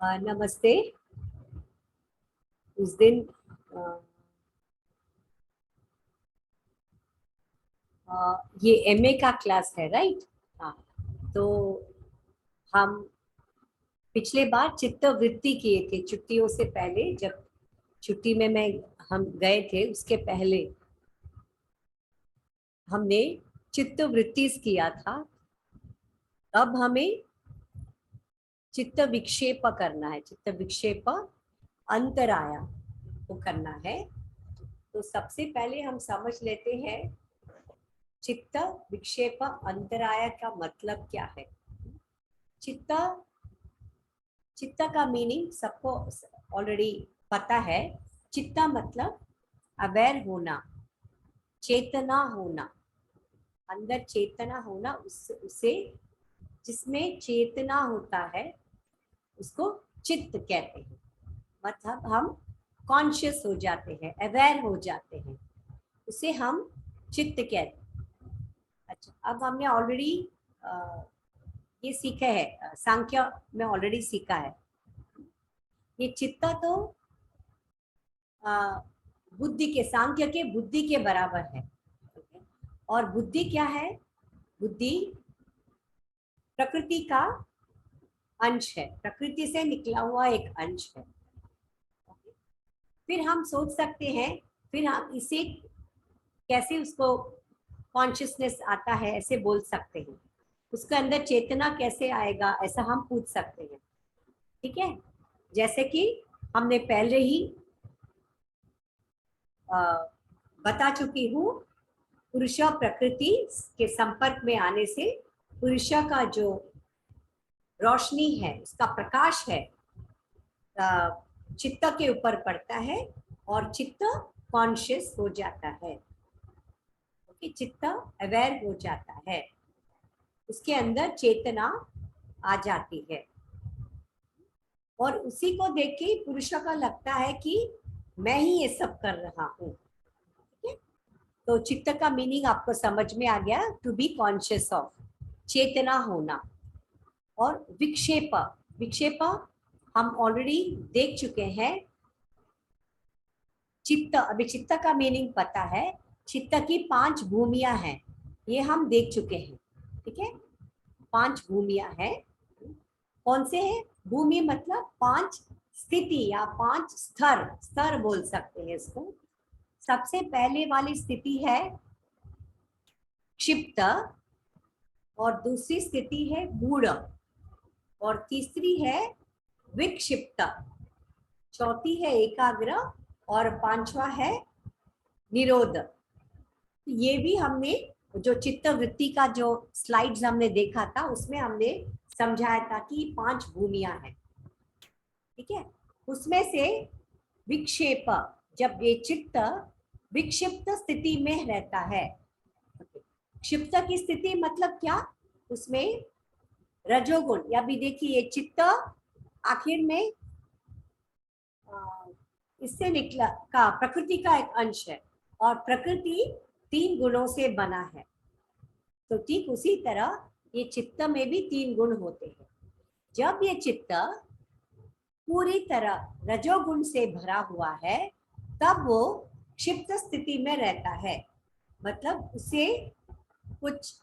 नमस्ते। उस दिन ये एमए का क्लास है, राइट? हाँ। तो हम पिछले बार चित्त वृत्ति किए थे छुट्टियों से पहले, जब छुट्टी में मैं हम गए थे उसके पहले हमने चित्त वृत्ति किया था। अब हमें चित्त विक्षेप करना है, चित्त विक्षेप अंतराया को करना है। तो सबसे पहले हम समझ लेते हैं चित्त विक्षेप अंतराय का मतलब क्या है। चित्त चित्त का मीनिंग सबको ऑलरेडी पता है। चित्त मतलब अवेयर होना, चेतना होना, अंदर चेतना होना, उसे जिसमें चेतना होता है उसको चित्त कहते हैं। मतलब हम कॉन्शियस हो जाते हैं, अवेयर हो जाते हैं, उसे हम चित्त कहते हैं। अच्छा, अब हमने ऑलरेडी ये सीखा है, सांख्य में ऑलरेडी सीखा है। ये चित्त तो बुद्धि के, सांख्य के बुद्धि के बराबर है। और बुद्धि क्या है? बुद्धि प्रकृति का अंश है, प्रकृति से निकला हुआ एक अंश है। फिर हम सोच सकते हैं, फिर हम इसे कैसे उसको कॉन्शियसनेस आता है ऐसे बोल सकते हैं, उसके अंदर चेतना कैसे आएगा ऐसा हम पूछ सकते हैं। ठीक है, जैसे कि हमने पहले ही बता चुकी हूँ, पुरुष प्रकृति के संपर्क में आने से पुरुष का जो रोशनी है, उसका प्रकाश है, चित्त के ऊपर पड़ता है और चित्त कॉन्शियस हो जाता है। ओके, चित्त अवेयर हो जाता है, उसके अंदर चेतना आ जाती है और उसी को देख के पुरुष का लगता है कि मैं ही ये सब कर रहा हूँ। ठीक है, तो चित्त का मीनिंग आपको समझ में आ गया, टू बी कॉन्शियस ऑफ, चेतना होना। और विक्षेप, विक्षेप हम ऑलरेडी देख चुके हैं। चित्त, अभी चित्त का मीनिंग पता है, चित्त की 5 भूमियां हैं, ये हम देख चुके हैं। ठीक है, 5 भूमियां हैं। कौन से हैं? भूमि मतलब 5 स्थिति या 5 स्तर, स्तर बोल सकते हैं इसको। सबसे पहले वाली स्थिति है क्षिप्त, और दूसरी स्थिति है मूढ़, और तीसरी है विक्षिप्त, चौथी है एकाग्र, और 5वां है निरोध। ये भी हमने जो चित्त वृत्ति का जो स्लाइड्स हमने देखा था उसमें हमने समझाया था कि 5 भूमियां हैं। ठीक है, उसमें से विक्षेप, जब ये चित्त विक्षिप्त स्थिति में रहता है, क्षिप्त की स्थिति मतलब क्या? उसमें रजोगुण, या भी देखिए ये चित्त आखिर में इससे निकला का प्रकृति का एक अंश है, और प्रकृति 3 गुणों से बना है। तो ठीक उसी तरह ये चित्त में भी 3 गुण होते हैं। जब ये चित्त पूरी तरह रजोगुण से भरा हुआ है तब वो क्षिप्त स्थिति में रहता है। मतलब उसे कुछ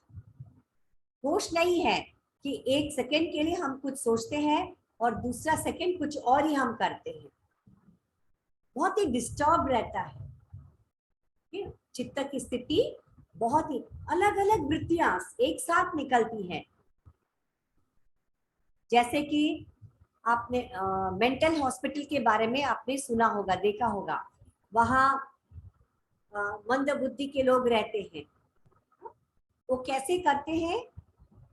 होश नहीं है कि एक सेकंड के लिए हम कुछ सोचते हैं और दूसरा सेकंड कुछ और ही हम करते हैं, बहुत ही डिस्टर्ब रहता है। चित्त की स्थिति बहुत ही अलग अलग वृत्तियां एक साथ निकलती हैं। जैसे कि आपने मेंटल हॉस्पिटल के बारे में आपने सुना होगा, देखा होगा। वहाँ मंद बुद्धि के लोग रहते हैं। वो कैसे करते हैं?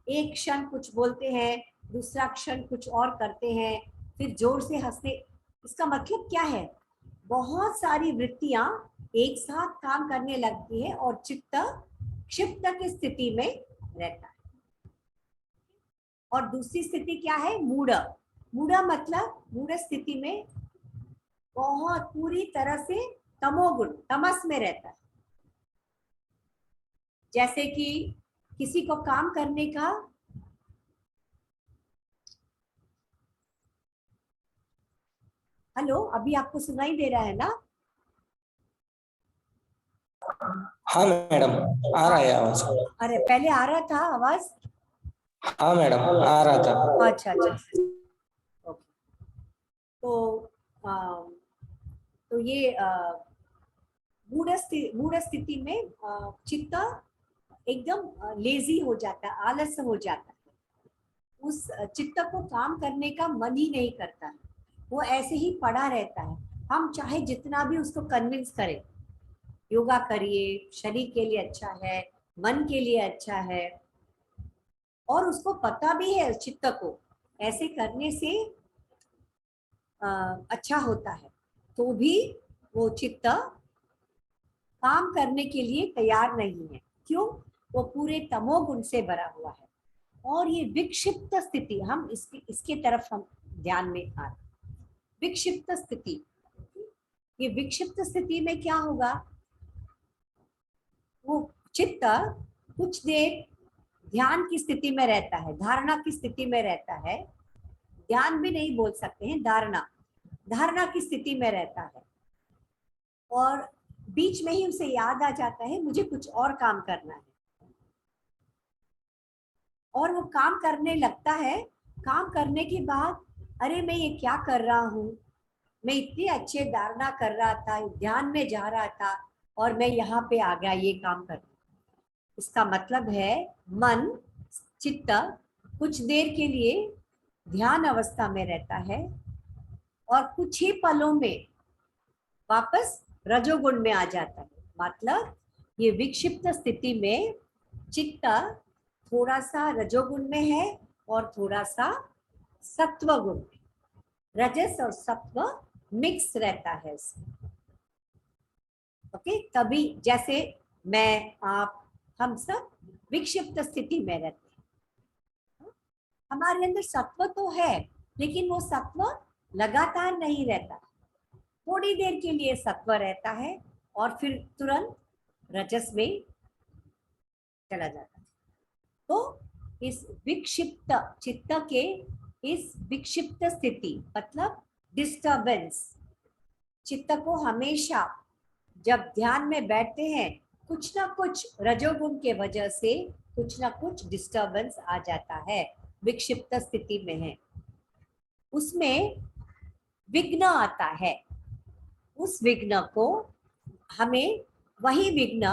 एक क्षण कुछ बोलते हैं, दूसरा क्षण कुछ और करते हैं, फिर जोर से हंसते। इसका मतलब क्या है? बहुत सारी वृत्तियां एक साथ काम करने लगती है और चित्त क्षिप्त की स्थिति में रहता है। और दूसरी स्थिति क्या है? मूढ़। मूढ़ मतलब मूढ़ स्थिति में बहुत पूरी तरह से तमोगुण, तमस में रहता है। जैसे कि किसी को काम करने का हेलो, अभी आपको सुनाई दे रहा है ना? हाँ मैडम, आ रहा हाँ, है आवाज। अरे पहले आ रहा था आवाज। हाँ मैडम, आ रहा था। अच्छा अच्छा, ओके। तो तो ये मूढ़ स्थिति में चित्त एकदम लेजी हो जाता है, आलस हो जाता है। उस चित्त को काम करने का मन ही नहीं करता है, वो ऐसे ही पड़ा रहता है। हम चाहे जितना भी उसको कन्विंस करें, योगा करिए, शरीर के लिए अच्छा है, मन के लिए अच्छा है, और उसको पता भी है चित्त को ऐसे करने से अच्छा होता है, तो भी वो चित्त काम करने के लिए तैयार नहीं है। क्यों? वो पूरे तमोगुण से भरा हुआ है। और ये विक्षिप्त स्थिति, हम इसके तरफ हम ध्यान में आ रहे। विक्षिप्त स्थिति, ये विक्षिप्त स्थिति में क्या होगा? वो चित्त कुछ देर ध्यान की स्थिति में रहता है, धारणा की स्थिति में रहता है। ध्यान भी नहीं बोल सकते हैं, धारणा, धारणा की स्थिति में रहता है। और बीच में ही उसे याद आ जाता है मुझे कुछ और काम करना है, और वो काम करने लगता है। काम करने के बाद, अरे मैं ये क्या कर रहा हूँ, मैं इतनी अच्छे धारणा कर रहा था, ध्यान में जा रहा था, और मैं यहाँ पे आ गया ये काम करने। इसका मतलब है मन, चित्त कुछ देर के लिए ध्यान अवस्था में रहता है, और कुछ ही पलों में वापस रजोगुण में आ जाता है। मतलब ये विक्षिप्त स्थिति में चित्त थोड़ा सा रजोगुण में है और थोड़ा सा सत्व गुण में, रजस और सत्व मिक्स रहता है इसमें। ओके, तभी जैसे मैं, आप, हम सब विक्षिप्त स्थिति में रहते हैं। हमारे अंदर सत्व तो है, लेकिन वो सत्व लगातार नहीं रहता। थोड़ी देर के लिए सत्व रहता है और फिर तुरंत रजस में चला जाता है। तो इस विक्षिप्त चित्त के, इस विक्षिप्त स्थिति मतलब डिस्टरबेंस, चित्त को हमेशा जब ध्यान में बैठते हैं कुछ ना कुछ रजोगुण के वजह से कुछ ना कुछ डिस्टरबेंस आ जाता है, विक्षिप्त स्थिति में है, उसमें विघ्न आता है। उस विघ्न को हमें, वही विघ्न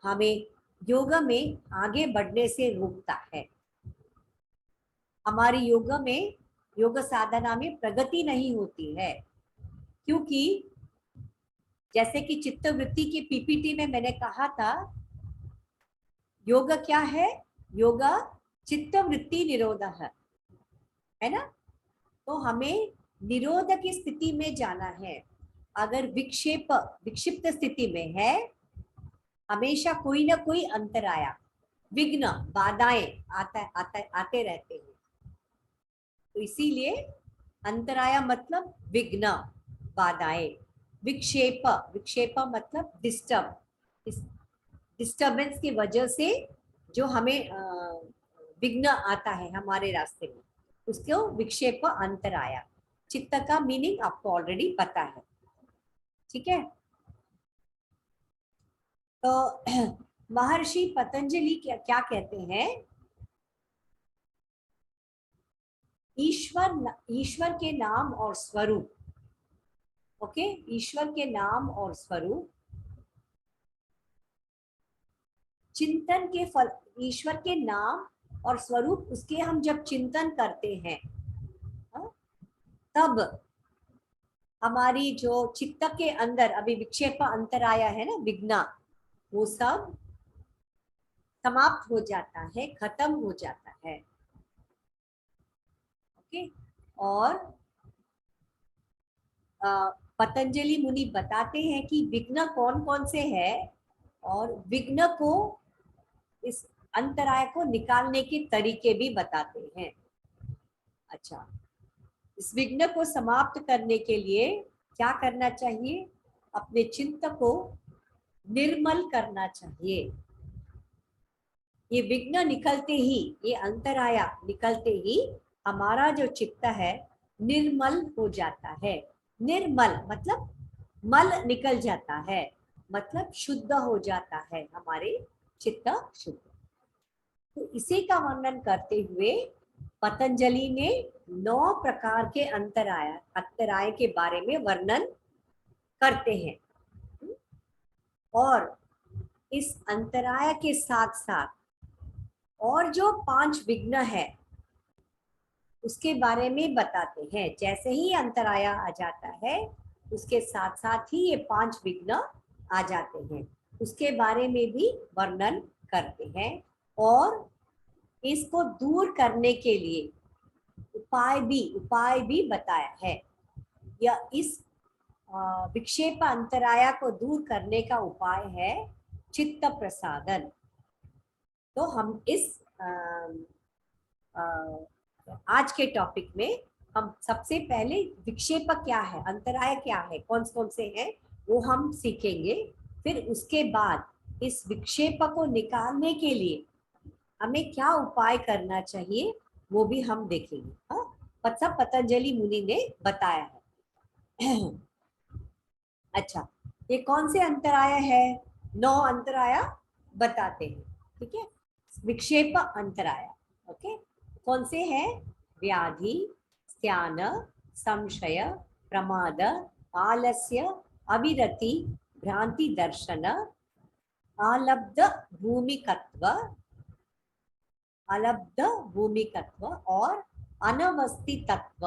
हमें योग में आगे बढ़ने से रोकता है। हमारी योग में, योग साधना में प्रगति नहीं होती है, क्योंकि जैसे कि चित्त वृत्ति की पीपीटी में मैंने कहा था, योग क्या है? योग चित्त वृत्ति निरोध है ना? तो हमें निरोध की स्थिति में जाना है। अगर विक्षिप्त स्थिति में है, हमेशा कोई ना कोई अंतर आया, विघ्न, बाधाएं आते रहते हैं। तो इसीलिए अंतराया मतलब विघ्न, बाधाएं। विक्षेप, विक्षेप मतलब डिस्टर्ब, डिस्टर्बेंस की वजह से जो हमें विघ्न आता है हमारे रास्ते में, उसको विक्षेप, अंतराया। चित्त का मीनिंग आपको ऑलरेडी पता है, ठीक है? तो महर्षि पतंजलि क्या क्या कहते हैं? ईश्वर के नाम और स्वरूप, ओके, ईश्वर के नाम और स्वरूप, चिंतन के फल, ईश्वर के नाम और स्वरूप उसके हम जब चिंतन करते हैं, हाँ, तब हमारी जो चित्त के अंदर अभी विक्षेप अंतर आया है ना, विघ्न, वो सब समाप्त हो जाता है, खत्म हो जाता है। ओके, और पतंजलि मुनि बताते हैं कि विघ्न कौन कौन से है, और विघ्न को, इस अंतराय को निकालने के तरीके भी बताते हैं। अच्छा, इस विघ्न को समाप्त करने के लिए क्या करना चाहिए? अपने चित्त को निर्मल करना चाहिए। ये विघ्न निकलते ही, ये अंतराया निकलते ही हमारा जो चित्त है निर्मल हो जाता है। निर्मल मतलब मल निकल जाता है, मतलब शुद्ध हो जाता है, हमारे चित्त शुद्ध। तो इसी का वर्णन करते हुए पतंजलि ने 9 प्रकार के अंतराय के बारे में वर्णन करते हैं। और इस अंतराय के साथ साथ और जो 5 विघ्न है उसके बारे में बताते हैं। जैसे ही अंतराय आ जाता है उसके साथ साथ ही ये 5 विघ्न आ जाते हैं, उसके बारे में भी वर्णन करते हैं। और इसको दूर करने के लिए उपाय भी बताया है। या इस विक्षेप अंतराया को दूर करने का उपाय है चित्त प्रसादन। तो हम इस आज के टॉपिक में हम सबसे पहले विक्षेप क्या है, अंतराय क्या है, कौन कौन से हैं वो हम सीखेंगे। फिर उसके बाद इस विक्षेप को निकालने के लिए हमें क्या उपाय करना चाहिए वो भी हम देखेंगे। हाँ, सब पतंजलि मुनि ने बताया है। अच्छा, ये कौन से अंतराय है? 9 अंतराय बताते हैं, ठीक है। विक्षेप अंतराय, ओके। कौन से हैं? व्याधि, स्त्यान, संशय, प्रमाद, आलस्य, अविरति, भ्रांति दर्शन, अलब्ध भूमिकत्व, और अनवस्थितत्व।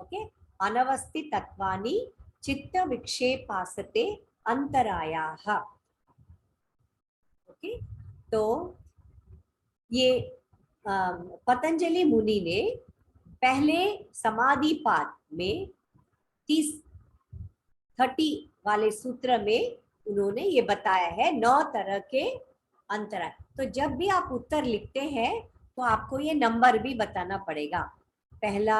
ओके, अनवस्थितत्वानि चित्त विक्षेपासते अंतरायाः। ओके, तो ये पतंजलि मुनि ने पहले समाधिपाद में 30 वाले सूत्र में उन्होंने ये बताया है 9 तरह के अंतराय। तो जब भी आप उत्तर लिखते हैं तो आपको ये नंबर भी बताना पड़ेगा। पहला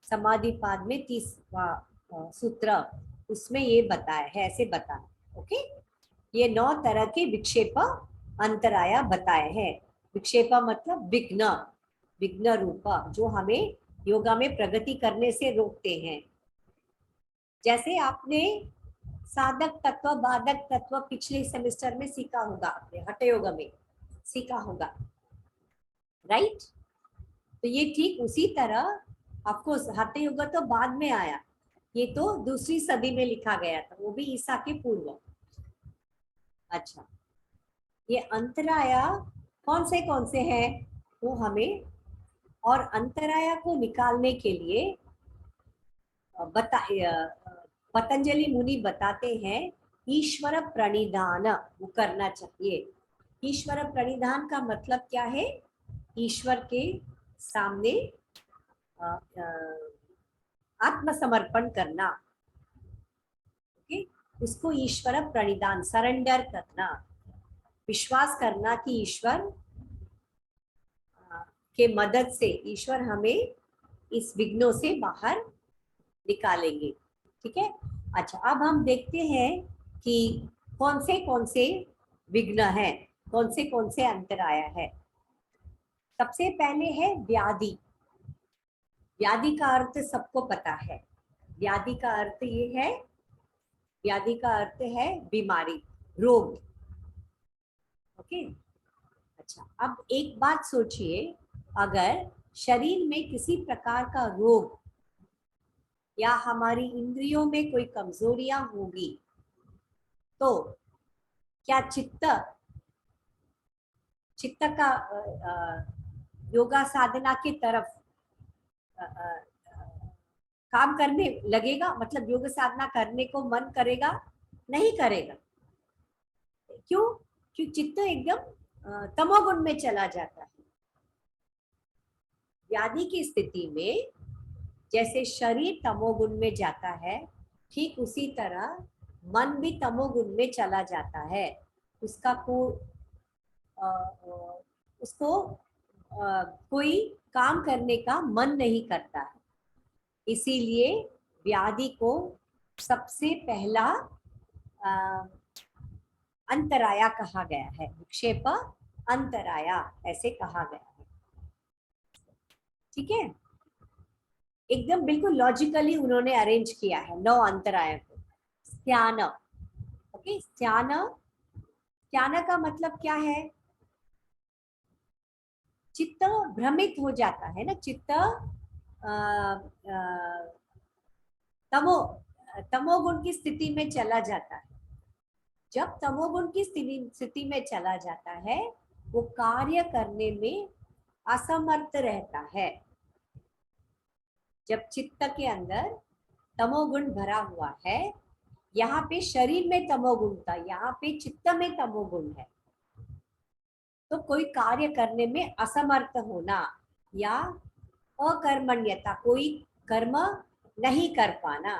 समाधिपाद में 30वां सूत्र, उसमें ये बताया है, ऐसे बताना। ओके, ये 9 तरह के विक्षेप अंतराया बताए हैं। विक्षेप मतलब विघ्न, विघ्न रूप, जो हमें योगा में प्रगति करने से रोकते हैं। जैसे आपने साधक तत्व, बाधक तत्व पिछले सेमेस्टर में सीखा होगा, आपने हठ योग में सीखा होगा, राइट। तो ये ठीक उसी तरह, आपको हठ योग तो बाद में आया, ये तो दूसरी सदी में लिखा गया था, वो भी ईसा के पूर्व। अच्छा, ये अंतराया कौन से हैं वो हमें, और अंतराया को निकालने के लिए पतंजलि मुनि बताते हैं ईश्वर प्रणिधान वो करना चाहिए। ईश्वर प्रणिधान का मतलब क्या है? ईश्वर के सामने आत्मसमर्पण करना, ओके, उसको ईश्वर प्रणिधान, सरेंडर करना, विश्वास करना कि ईश्वर के मदद से ईश्वर हमें इस विघ्नों से बाहर निकालेंगे, ठीक है। अच्छा, अब हम देखते हैं कि कौन से विघ्न है, कौन से अंतराय है। सबसे पहले है व्याधि। व्याधि का अर्थ सबको पता है। व्याधि का अर्थ ये है, व्याधि का अर्थ है बीमारी, रोग। ओके, अच्छा, अब एक बात सोचिए, अगर शरीर में किसी प्रकार का रोग या हमारी इंद्रियों में कोई कमजोरियां होगी तो क्या चित्त का योगा साधना की तरफ काम करने लगेगा? मतलब योग साधना करने को मन करेगा? नहीं करेगा। क्यों? क्योंकि चित्त एकदम तमोगुण में चला जाता है। व्याधि की स्थिति में जैसे शरीर तमोगुण में जाता है, ठीक उसी तरह मन भी तमोगुण में चला जाता है। उसका उसको कोई काम करने का मन नहीं करता है। इसीलिए व्याधि को सबसे पहला अंतराया कहा गया है, विक्षेप अंतराया ऐसे कहा गया है, ठीक है। एकदम बिल्कुल लॉजिकली उन्होंने अरेंज किया है 9 अंतराय को। स्त्यान, ओके, स्त्यान, स्त्यान का मतलब क्या है? चित्त भ्रमित हो जाता है ना, चित्त तमो तमोगुण की स्थिति में चला जाता है। जब तमोगुण की स्थिति में चला जाता है, वो कार्य करने में असमर्थ रहता है। जब चित्त के अंदर तमोगुण भरा हुआ है, यहाँ पे शरीर में तमोगुण था, यहाँ पे चित्त में तमोगुण है, तो कोई कार्य करने में असमर्थ होना या अकर्मण्यता, कोई कर्म नहीं कर पाना।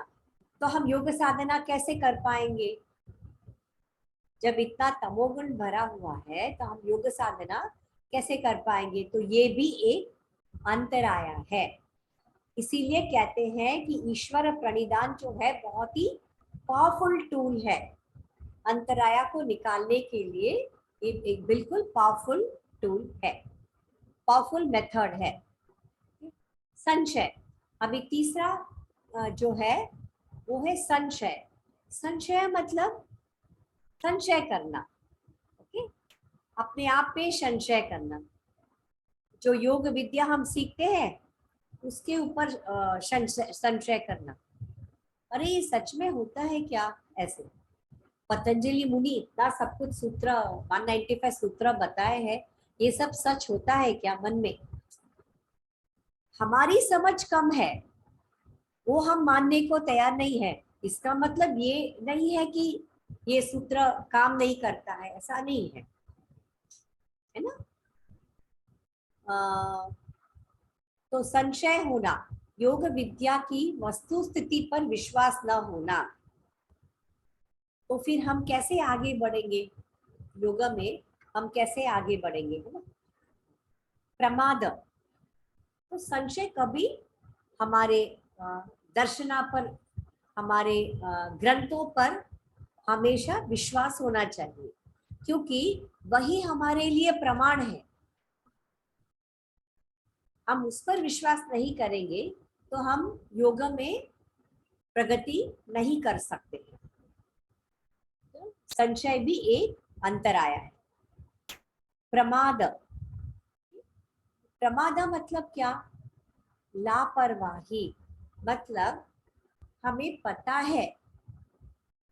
तो हम योग साधना कैसे कर पाएंगे? जब इतना तमोगुण भरा हुआ है तो हम योग साधना कैसे कर पाएंगे? तो ये भी एक अंतराया है। इसीलिए कहते हैं कि ईश्वर प्रणिधान जो है बहुत ही पावरफुल टूल है। अंतराया को निकालने के लिए एक बिल्कुल पावरफुल टूल है, पावरफुल मेथड है। संशय, अभी तीसरा जो है वो है संशय। संशय मतलब संशय करना, ओके, अपने आप पे संशय करना। जो योग विद्या हम सीखते हैं उसके ऊपर संशय करना, अरे ये सच में होता है क्या? ऐसे पतंजलि मुनि इतना सब कुछ सूत्र 195 सूत्र बताए हैं, ये सब सच होता है क्या? मन में हमारी समझ कम है, वो हम मानने को तैयार नहीं है। इसका मतलब ये नहीं है कि ये सूत्र काम नहीं करता है, ऐसा नहीं है ना। तो संशय होना, योग विद्या की वस्तु स्थिति पर विश्वास न होना, तो फिर हम कैसे आगे बढ़ेंगे? योग में हम कैसे आगे बढ़ेंगे, है ना। प्रमाद, तो संशय कभी हमारे दर्शना पर, हमारे ग्रंथों पर हमेशा विश्वास होना चाहिए, क्योंकि वही हमारे लिए प्रमाण है। हम उस पर विश्वास नहीं करेंगे तो हम योग में प्रगति नहीं कर सकते। तो संशय भी एक अंतराया है। प्रमाद, प्रमाद मतलब क्या? लापरवाही, मतलब हमें पता है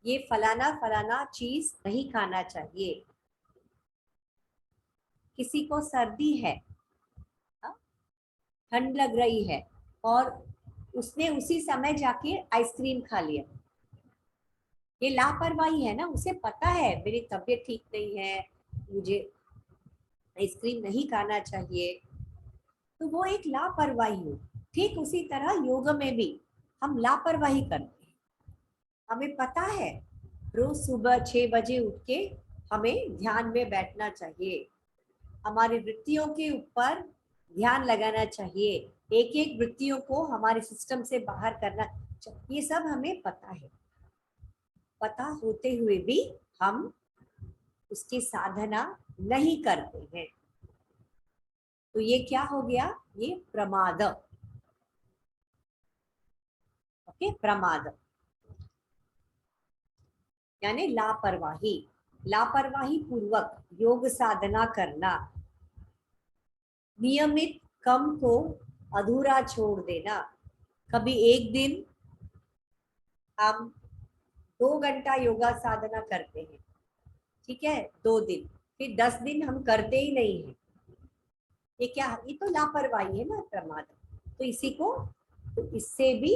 ये फलाना फलाना चीज नहीं खाना चाहिए। किसी को सर्दी है, ठंड लग रही है, और उसने उसी समय जाके आइसक्रीम खा लिया, ये लापरवाही है ना। उसे पता है मेरी तबीयत ठीक नहीं है, मुझे आइसक्रीम नहीं खाना चाहिए, तो वो एक लापरवाही हो। ठीक उसी तरह योग में भी हम लापरवाही करते हैं। हमें पता है रोज सुबह 6 बजे उठ के हमें ध्यान में बैठना चाहिए, हमारी वृत्तियों के ऊपर ध्यान लगाना चाहिए, एक एक वृत्तियों को हमारे सिस्टम से बाहर करना चाहिए, ये सब हमें पता है। पता होते हुए भी हम उसकी साधना नहीं करते हैं, तो ये क्या हो गया? ये प्रमाद, ओके, प्रमाद यानी लापरवाही। लापरवाही पूर्वक योग साधना करना, नियमित कम को अधूरा छोड़ देना। कभी एक दिन हम 2 घंटा योगा साधना करते हैं, ठीक है, 2 दिन, फिर 10 दिन हम करते ही नहीं है, ये क्या? ये तो लापरवाही है ना, प्रमाद। तो इसी को, तो इससे भी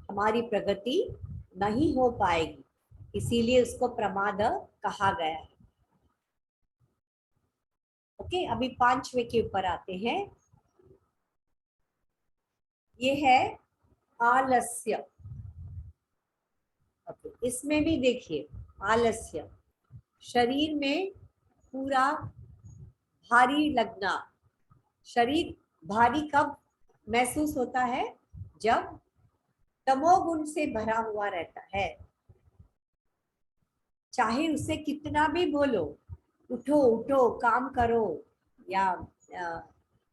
हमारी प्रगति नहीं हो पाएगी, इसीलिए उसको प्रमाद कहा गया है। ओके, अभी 5वें के ऊपर आते हैं। ये है आलस्य। ओके, इसमें भी देखिए आलस्य, शरीर में पूरा भारी लगना। शरीर भारी कब महसूस होता है? जब तमोगुण से भरा हुआ रहता है। चाहे उसे कितना भी बोलो, उठो उठो काम करो, या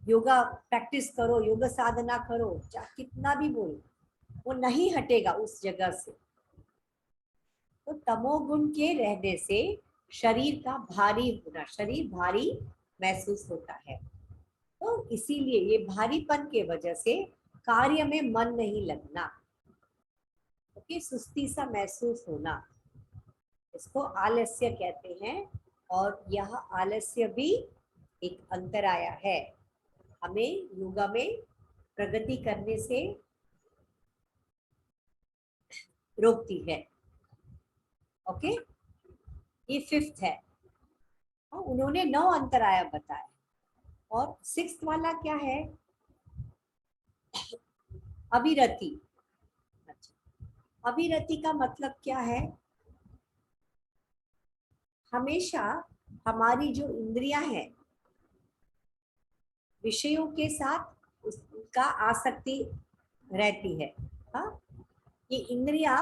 योगा प्रैक्टिस करो, योग साधना करो, चाहे कितना भी बोलो, वो नहीं हटेगा उस जगह से। तो तमोगुण के रहने से शरीर का भारी होना, शरीर भारी महसूस होता है। तो इसीलिए ये भारीपन के वजह से कार्य में मन नहीं लगना, ओके, सुस्ती सा महसूस होना, इसको आलस्य कहते हैं। और यह आलस्य भी एक अंतराया है, हमें योगा में प्रगति करने से रोकती है। ओके, ये 5th है। उन्होंने 9 अंतराया बताए। और 6th वाला क्या है? अविरति। अच्छा, अविरति का मतलब क्या है? हमेशा हमारी जो इंद्रियां हैं, विषयों के साथ उसका आसक्ति रहती है। हाँ, ये इंद्रिया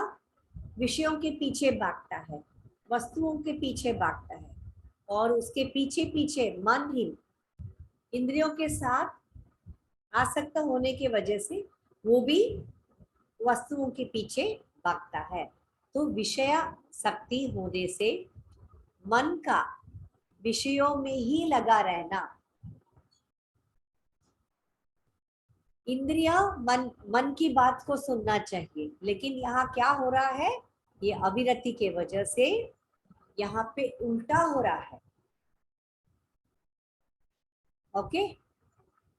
विषयों के पीछे भागता है, वस्तुओं के पीछे भागता है, और उसके पीछे पीछे मन ही इंद्रियों के साथ आसक्त होने की वजह से वो भी वस्तुओं के पीछे भागता है। तो विषय शक्ति होने से मन का विषयों में ही लगा रहना, इंद्रिया मन की बात को सुनना चाहिए, लेकिन यहाँ क्या हो रहा है? ये अविरति के वजह से यहाँ पे उल्टा हो रहा है। ओके,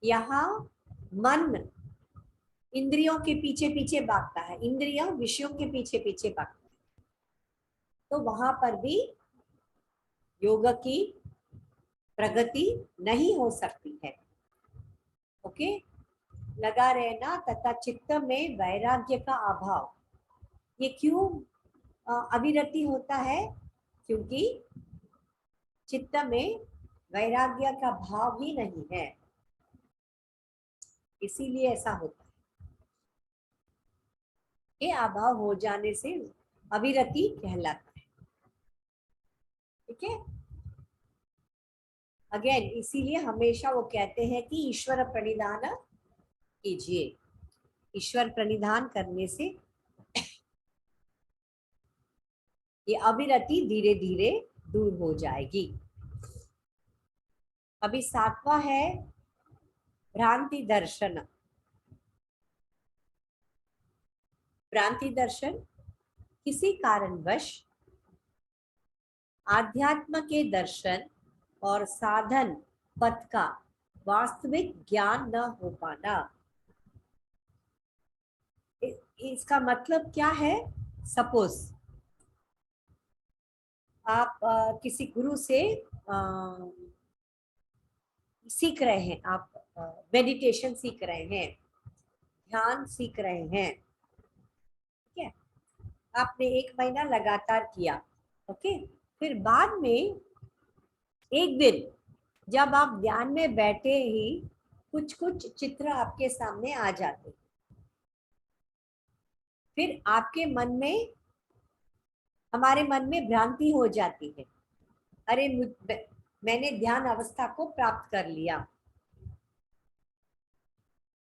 यहाँ मन इंद्रियों के पीछे पीछे भागता है, इंद्रिया विषयों के पीछे पीछे भागता है। तो वहां पर भी योग की प्रगति नहीं हो सकती है। ओके, लगा रहना तथा चित्त में वैराग्य का अभाव। ये क्यों अविरति होता है? क्योंकि चित्त में वैराग्य का भाव ही नहीं है, इसीलिए ऐसा होता है। ये अभाव हो जाने से अविरति कहलाता है। ठीक है, अगेन इसीलिए हमेशा वो कहते हैं कि ईश्वर प्रणिधान कीजिए। ईश्वर प्रणिधान करने से ये अविरति धीरे धीरे दूर हो जाएगी। अभी 7वां है भ्रांति दर्शन। भ्रांति दर्शन किसी कारणवश आध्यात्म के दर्शन और साधन पथ का वास्तविक ज्ञान न हो पाना। इसका मतलब क्या है? सपोज आप किसी गुरु से सीख रहे हैं, आप मेडिटेशन सीख रहे हैं, ध्यान सीख रहे हैं, ठीक है, आपने 1 महीना लगातार किया। ओके, फिर बाद में एक दिन जब आप ध्यान में बैठे ही कुछ कुछ चित्र आपके सामने आ जाते, फिर आपके मन में, हमारे मन में भ्रांति हो जाती है, अरे मैंने ध्यान अवस्था को प्राप्त कर लिया।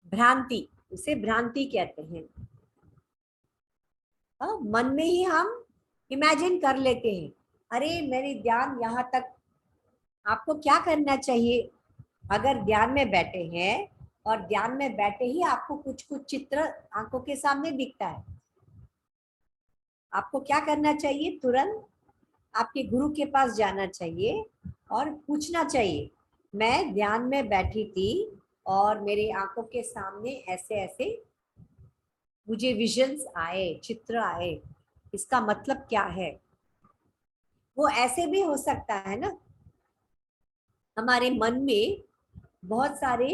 भ्रांति, उसे भ्रांति कहते हैं। मन में ही हम इमेजिन कर लेते हैं, अरे मेरे ध्यान यहाँ तक। आपको क्या करना चाहिए? अगर ध्यान में बैठे हैं और ध्यान में बैठे ही आपको कुछ कुछ चित्र आंखों के सामने दिखता है, आपको क्या करना चाहिए? तुरंत आपके गुरु के पास जाना चाहिए और पूछना चाहिए, मैं ध्यान में बैठी थी और मेरे आंखों के सामने ऐसे ऐसे मुझे विजन्स आए, चित्र आए, इसका मतलब क्या है? वो ऐसे भी हो सकता है ना, हमारे मन में बहुत सारे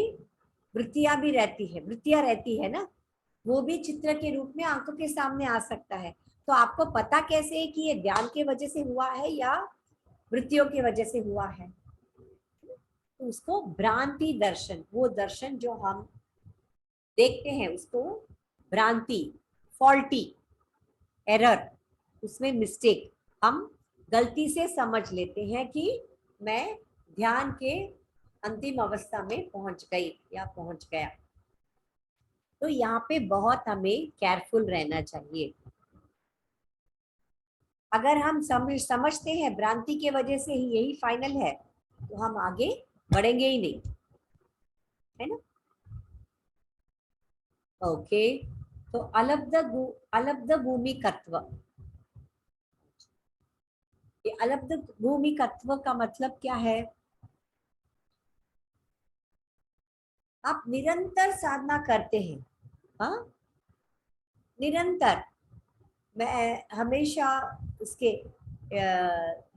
वृत्तियां भी रहती है, वृत्तियां रहती है ना, वो भी चित्र के रूप में आंखों के सामने आ सकता है। तो आपको पता कैसे है कि ये ध्यान के वजह से हुआ है या वृत्तियों की वजह से हुआ है? तो उसको भ्रांति दर्शन, वो दर्शन जो हम देखते हैं उसको भ्रांति, फॉल्टी, एरर, उसमें मिस्टेक, हम गलती से समझ लेते हैं कि मैं ध्यान के अंतिम अवस्था में पहुंच गई या पहुंच गया। तो यहाँ पे बहुत हमें केयरफुल रहना चाहिए। अगर हम समझते हैं भ्रांति के वजह से ही यही फाइनल है, तो हम आगे बढ़ेंगे ही नहीं, है ना। ओके, तो अलब्ध भूमिकत्व, ये अलब्ध भूमिकत्व का मतलब क्या है? आप निरंतर साधना करते हैं, हाँ, निरंतर। मैं हमेशा उसके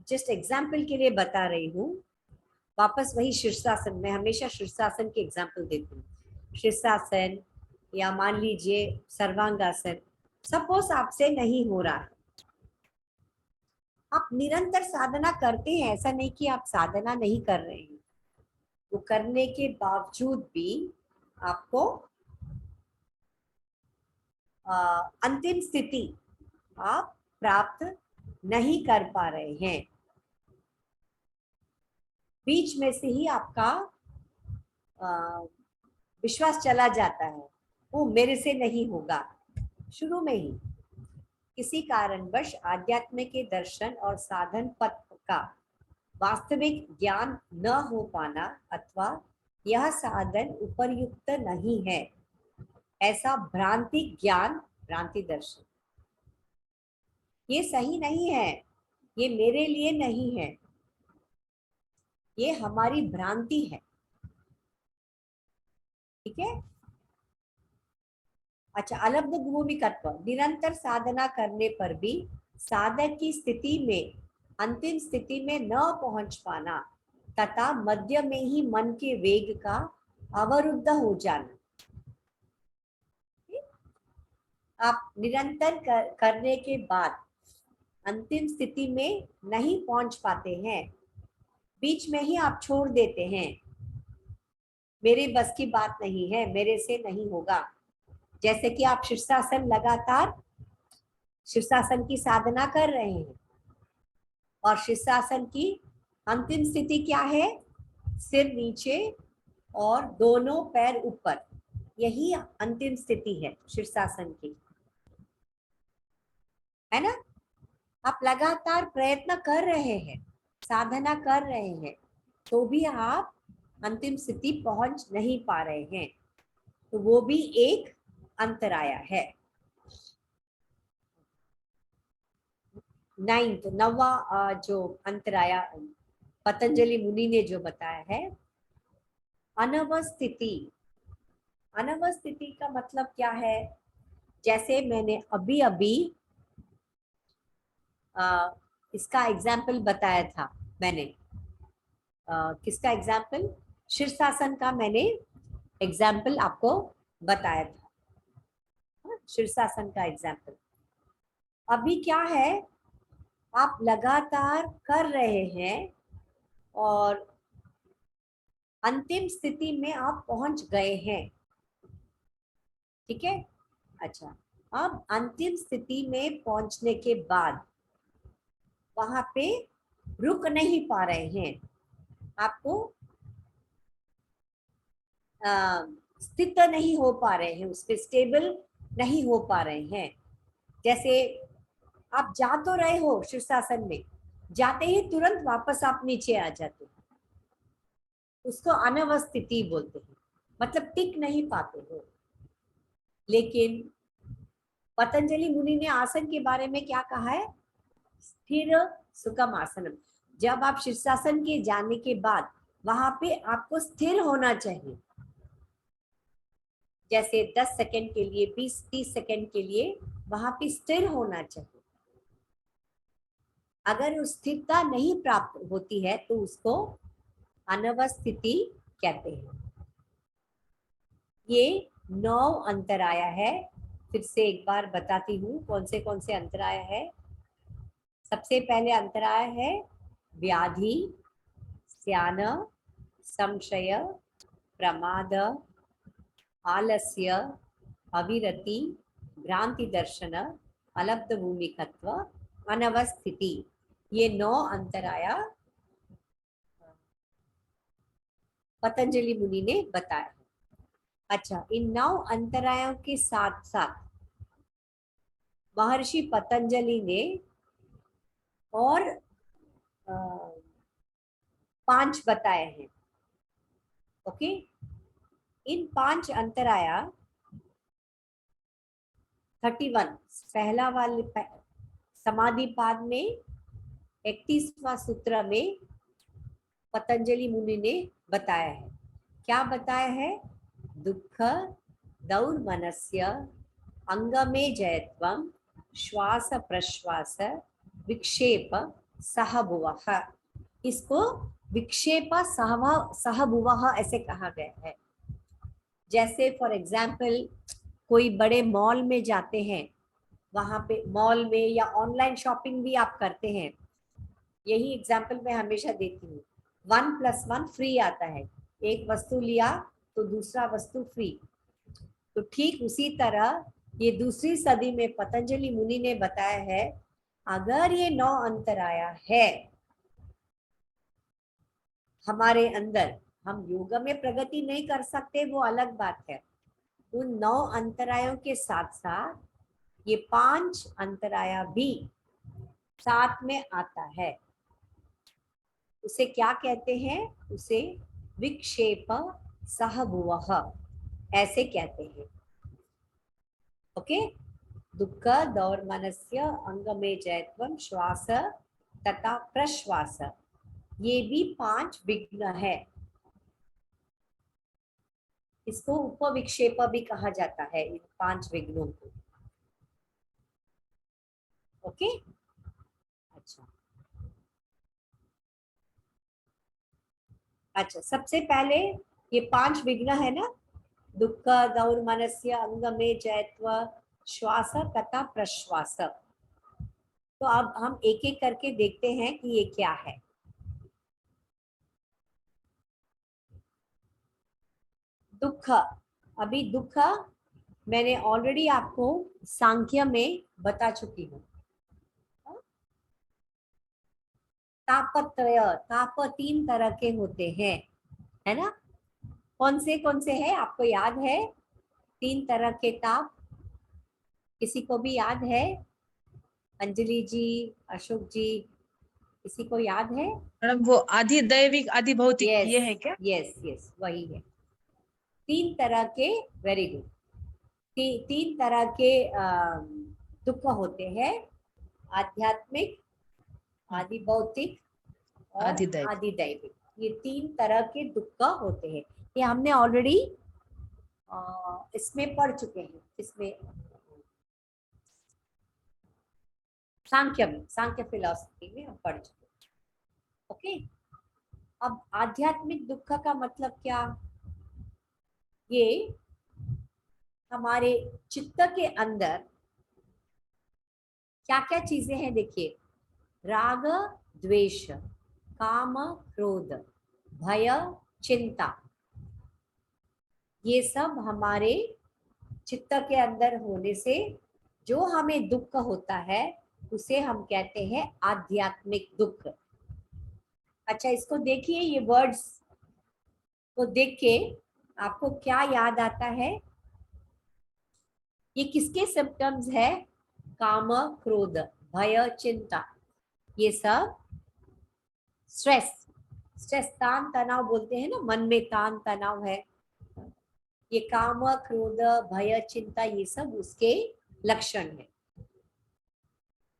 जस्ट एग्जाम्पल के लिए बता रही हूँ। वापस वही शीर्षासन, मैं हमेशा शीर्षासन के एग्जाम्पल देती हूँ। शीर्षासन या मान लीजिए सर्वांगासन, सपोज आपसे नहीं हो रहा है, आप निरंतर साधना करते हैं, ऐसा नहीं कि आप साधना नहीं कर रहे हैं, वो करने के बावजूद भी आपको अंतिम स्थिति आप प्राप्त नहीं कर पा रहे हैं। बीच में से ही आपका विश्वास चला जाता है, वो मेरे से नहीं होगा। शुरू में ही किसी कारणवश आध्यात्म के दर्शन और साधन पथ का वास्तविक ज्ञान न हो पाना अथवा यह साधन उपयुक्त नहीं है, ऐसा भ्रांति ज्ञान, भ्रांति दर्शन, ये सही नहीं है, ये मेरे लिए नहीं है, ये हमारी भ्रांति है। ठीक है। अच्छा, अलब्ध भूमिकत्व, निरंतर साधना करने पर भी साधक की स्थिति में, अंतिम स्थिति में न पहुंच पाना तथा मध्य में ही मन के वेग का अवरुद्ध हो जाना। आप निरंतर करने के बाद अंतिम स्थिति में नहीं पहुंच पाते हैं, बीच में ही आप छोड़ देते हैं, मेरे बस की बात नहीं है, मेरे से नहीं होगा। जैसे कि आप शीर्षासन, लगातार शीर्षासन की साधना कर रहे हैं और शीर्षासन की अंतिम स्थिति क्या है? सिर नीचे और दोनों पैर ऊपर, यही अंतिम स्थिति है शीर्षासन की, है ना। आप लगातार प्रयत्न कर रहे हैं, साधना कर रहे हैं, तो भी आप अंतिम स्थिति पहुंच नहीं पा रहे हैं, तो वो भी एक अंतराय है। नवा जो अंतराय पतंजलि मुनि ने जो बताया है, अनवस्थिति। अनवस्थिति का मतलब क्या है? जैसे मैंने अभी अभी इसका एग्जाम्पल बताया था, मैंने किसका एग्जाम्पल? शीर्षासन का मैंने एग्जाम्पल आपको बताया था, शीर्षासन का एग्जाम्पल। अभी क्या है, आप लगातार कर रहे हैं और अंतिम स्थिति में आप पहुंच गए हैं। ठीक है। अच्छा, अब अंतिम स्थिति में पहुंचने के बाद वहां पे रुक नहीं पा रहे हैं, आपको स्थित नहीं हो पा रहे हैं, उस पर स्टेबल नहीं हो पा रहे हैं। जैसे आप जा तो रहे हो शीर्षासन में, जाते ही तुरंत वापस आप नीचे आ जाते हो, उसको अनवस्थिति बोलते हैं, मतलब टिक नहीं पाते हो। लेकिन पतंजलि मुनि ने आसन के बारे में क्या कहा है? स्थिर सुखम आसनम। जब आप शीर्षासन के जाने के बाद वहां पे आपको स्थिर होना चाहिए, जैसे 10 सेकंड के लिए, 20-30 सेकंड के लिए वहां पे स्थिर होना चाहिए। अगर उस स्थिरता नहीं प्राप्त होती है तो उसको अनवस्थिति कहते हैं। ये 9 अंतराय है। फिर से एक बार बताती हूँ कौन से अंतराय है। सबसे पहले अंतराय है व्याधि, स्यान, संशय, प्रमाद, आलस्य, अविरति, भ्रांति दर्शन, अलब्ध भूमिकत्व, अनवस्थिति। ये 9 अंतराया पतंजलि मुनि ने बताया। अच्छा, इन 9 अंतरायों के साथ साथ महर्षि पतंजलि ने और 5 बताए हैं। ओके, इन 5 अंतराया 31 पहला वाले समाधि पाद में 31वां सूत्र में पतंजलि मुनि ने बताया है। क्या बताया है? दुख दौर्मनस्य अंगमे जयत्वम श्वास प्रश्वास विक्षेप सहभुवः। इसको विक्षेप सहभुवः ऐसे कहा गया है। जैसे फॉर एग्जाम्पल कोई बड़े मॉल में जाते हैं, वहां पे मॉल में या ऑनलाइन शॉपिंग भी आप करते हैं, यही एग्जाम्पल मैं हमेशा देती हूँ। 1+1 फ्री आता है, एक वस्तु लिया तो दूसरा वस्तु फ्री। तो ठीक उसी तरह ये दूसरी सदी में पतंजलि मुनि ने बताया है, अगर ये 9 अंतराया है हमारे अंदर, हम योग में प्रगति नहीं कर सकते वो अलग बात है, उन 9 अंतरायों के साथ साथ ये 5 अंतराया भी साथ में आता है। उसे क्या कहते हैं? उसे विक्षेप सहभुवः ऐसे कहते हैं। ओके, दुःख दौर्मनस्य अंगमे जयत्वम श्वास तथा प्रश्वास, ये भी 5 विघ्न है। इसको उपविक्षेप भी कहा जाता है, इन 5 विघ्नों को। ओके, अच्छा, सबसे पहले ये 5 विघ्न है ना, दुःख दौर्मनस्य अंगमे जयत्व श्वास तथा प्रश्वास। तो अब हम एक एक करके देखते हैं कि ये क्या है। दुःख, अभी दुःख मैंने ऑलरेडी आपको सांख्य में बता चुकी हूँ। तापत्रय, ताप 3 तरह के होते हैं, है ना? कौन से हैं आपको याद है? 3 तरह के ताप किसी को भी याद है? अंजलि जी, अशोक जी, किसी को याद है? मैडम वो आदि दैविक आदि भौतिक ये है क्या? यस, वही है। 3 तरह के, वेरी गुड, 3 तरह के दुख होते हैं, आध्यात्मिक, आदि भौतिक और आदि दैविक। ये 3 तरह के दुख होते हैं। ये हमने ऑलरेडी इसमें पढ़ चुके हैं। इसमें सांख्य फिलॉसफी में हम पढ़ चुके हैं। ओके, अब आध्यात्मिक दुख का मतलब क्या? ये हमारे चित्त के अंदर क्या क्या चीजें हैं देखिए, राग द्वेष, काम क्रोध, भय चिंता, ये सब हमारे चित्त के अंदर होने से जो हमें दुख होता है उसे हम कहते हैं आध्यात्मिक दुख। अच्छा, इसको देखिए, ये वर्ड्स को देख के आपको क्या याद आता है? ये किसके सिम्टम्स है? काम क्रोध भय चिंता, ये सब स्ट्रेस तान तनाव बोलते हैं ना, मन में तान तनाव है, ये काम क्रोध भय चिंता ये सब उसके लक्षण है।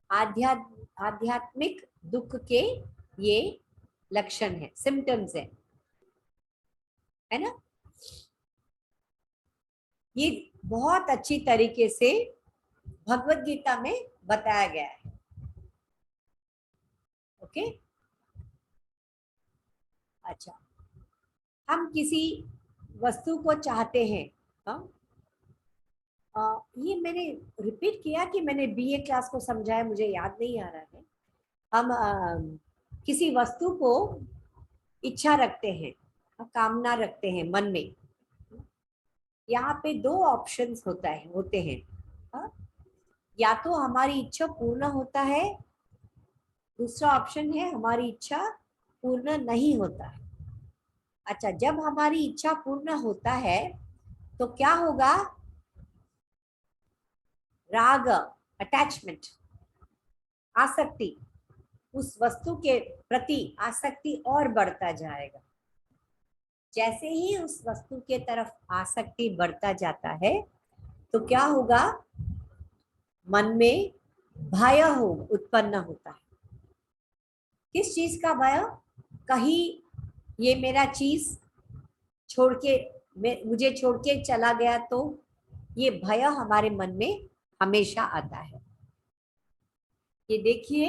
आध्यात्मिक दुख के ये लक्षण है, सिम्टम्स है ना? ये बहुत अच्छी तरीके से भगवत गीता में बताया गया है। ओके, अच्छा, हम किसी वस्तु को चाहते हैं, ये मैंने रिपीट किया कि मैंने बीए क्लास को समझाया, मुझे याद नहीं आ रहा है। हम किसी वस्तु को इच्छा रखते हैं, कामना रखते हैं मन में। यहाँ पे 2 ऑप्शंस होते हैं। या तो हमारी इच्छा पूर्ण होता है, दूसरा ऑप्शन है हमारी इच्छा पूर्ण नहीं होता है। अच्छा, जब हमारी इच्छा पूर्ण होता है तो क्या होगा? राग, अटैचमेंट, आसक्ति, उस वस्तु के प्रति आसक्ति और बढ़ता जाएगा। जैसे ही उस वस्तु के तरफ आसक्ति बढ़ता जाता है तो क्या होगा? मन में भय उत्पन्न होता है। किस चीज का भय? कहीं ये मेरा चीज छोड़ के मुझे छोड़ के चला गया तो ये भय हमारे मन में हमेशा आता है। ये देखिए,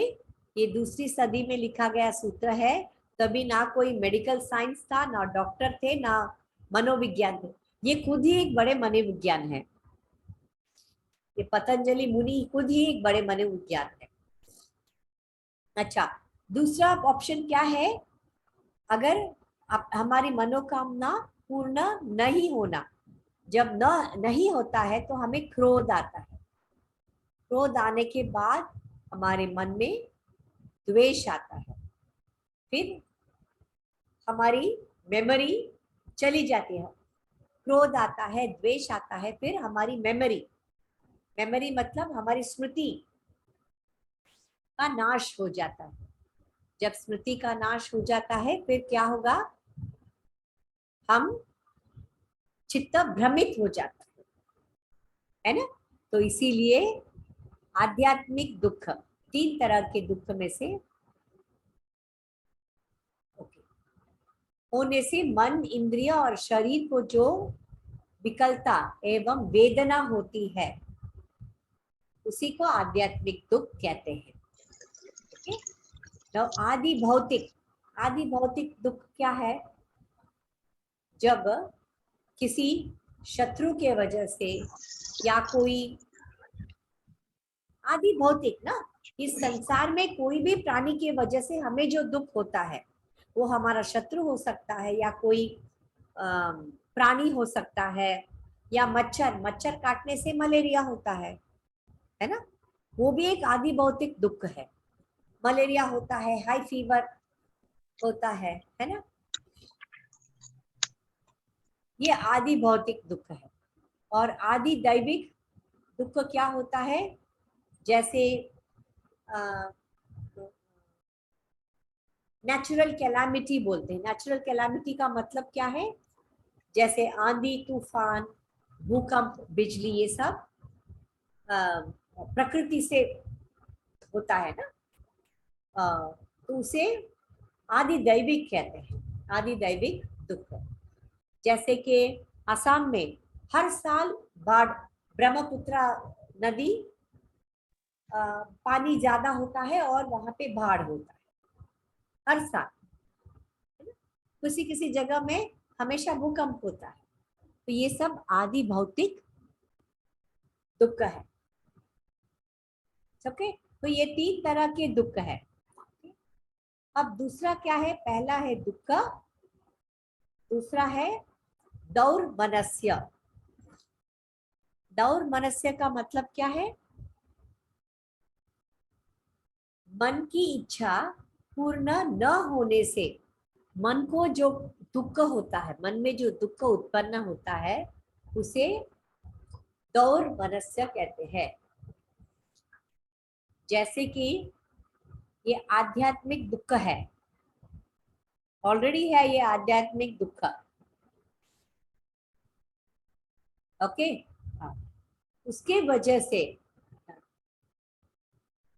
ये दूसरी सदी में लिखा गया सूत्र है। तभी ना कोई मेडिकल साइंस था, ना डॉक्टर थे, ना मनोविज्ञान थे। ये खुद ही एक बड़े मनोविज्ञान है। ये पतंजलि मुनि खुद ही एक बड़े मनोविज्ञान है। अच्छा, दूसरा ऑप्शन क्या है? अगर हमारी मनोकामना पूर्ण नहीं होना, जब नहीं होता है तो हमें क्रोध आता है। क्रोध आने के बाद हमारे मन में द्वेष आता है, फिर हमारी मेमोरी चली जाती है। क्रोध आता है, द्वेष आता है, फिर हमारी मेमोरी मतलब हमारी स्मृति का नाश हो जाता है। जब स्मृति का नाश हो जाता है फिर क्या होगा? हम चित्त भ्रमित हो जाता है ना। तो इसीलिए आध्यात्मिक दुख, 3 तरह के दुख में से होने से मन, इंद्रिय और शरीर को जो विकलता एवं वेदना होती है उसी को आध्यात्मिक दुख कहते हैं। तो आदि भौतिक दुख क्या है? जब किसी शत्रु के वजह से या कोई आदि भौतिक ना, इस संसार में कोई भी प्राणी की वजह से हमें जो दुख होता है वो हमारा शत्रु हो सकता है, या कोई प्राणी हो सकता है, या मच्छर काटने से मलेरिया होता है ना। वो भी एक आदि भौतिक दुख है। मलेरिया होता है, हाई फीवर होता है ना। ये आदि भौतिक दुख है। और आदि दैविक दुख क्या होता है? जैसे नेचुरल कैलामिटी बोलते हैं। नेचुरल कैलामिटी का मतलब क्या है? जैसे आंधी, तूफान, भूकंप, बिजली, ये सब प्रकृति से होता है ना। तो उसे आदि दैविक कहते हैं, आदि दैविक दुख। जैसे कि असम में हर साल बाढ़, ब्रह्मपुत्र नदी पानी ज्यादा होता है और वहां पे बाढ़ होता है हर साल। किसी किसी जगह में हमेशा भूकंप होता है। तो ये सब आदि भौतिक दुख है। ओके, तो ये 3 तरह के दुख है। अब दूसरा क्या है? पहला है दुख, दूसरा है दौर्मनस्य। दौर्मनस्य का मतलब क्या है? मन की इच्छा पूर्ण न होने से मन को जो दुख होता है, मन में जो दुख उत्पन्न होता है उसे दौर्मनस्य कहते हैं। जैसे कि ये आध्यात्मिक दुख है, ऑलरेडी है ये आध्यात्मिक दुख। ओके, उसके वजह से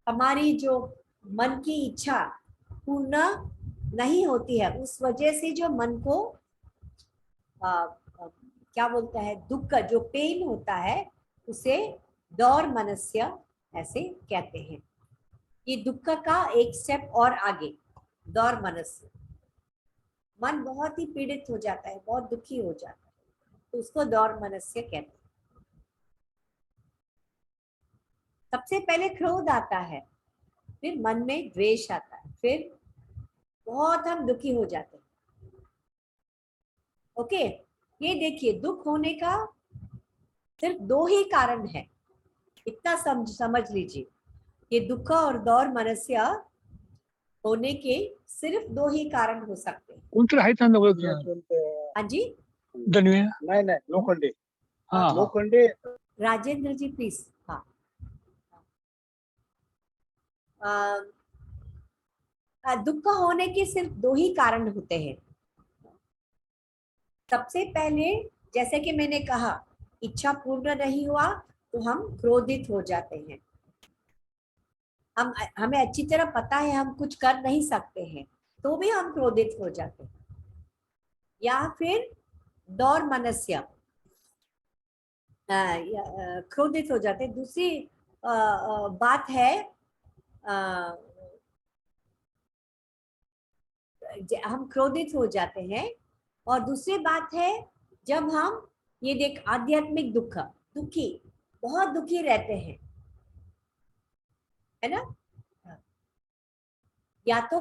हमारी जो मन की इच्छा पूर्ण नहीं होती है, उस वजह से जो मन को क्या बोलता है, दुख, जो पेन होता है उसे दौर्मनस्य ऐसे कहते हैं। ये दुख का एक स्टेप और आगे, दौर्मनस्य। मन बहुत ही पीड़ित हो जाता है, बहुत दुखी हो जाता है, तो उसको दौर्मनस्य कहते हैं। सबसे पहले क्रोध आता है, फिर मन में द्वेष आता है, फिर बहुत हम दुखी हो जाते हैं। ओके, ये देखिए, दुख होने का सिर्फ 2 ही कारण है, इतना समझ लीजिए। ये दुख और दौर्मनस्य होने के सिर्फ 2 ही कारण हो सकते हैं। कोणतरी आहेत ना हाँ जी, दनवे नाही नाही लोखंडे हाँ, हाँ। लोखंडे राजेंद्र जी प्लीज। हाँ, दुख होने के सिर्फ 2 ही कारण होते हैं। सबसे पहले, जैसे कि मैंने कहा, इच्छा पूर्ण नहीं हुआ तो हम क्रोधित हो जाते हैं। हमें अच्छी तरह पता है हम कुछ कर नहीं सकते हैं, तो भी हम क्रोधित हो जाते हैं। या फिर दौर मनस्य, क्रोधित हो जाते हैं। दूसरी बात है, हम क्रोधित हो जाते हैं। और दूसरी बात है, जब हम ये देख आध्यात्मिक दुख, दुखी, बहुत दुखी रहते हैं, है ना, या तो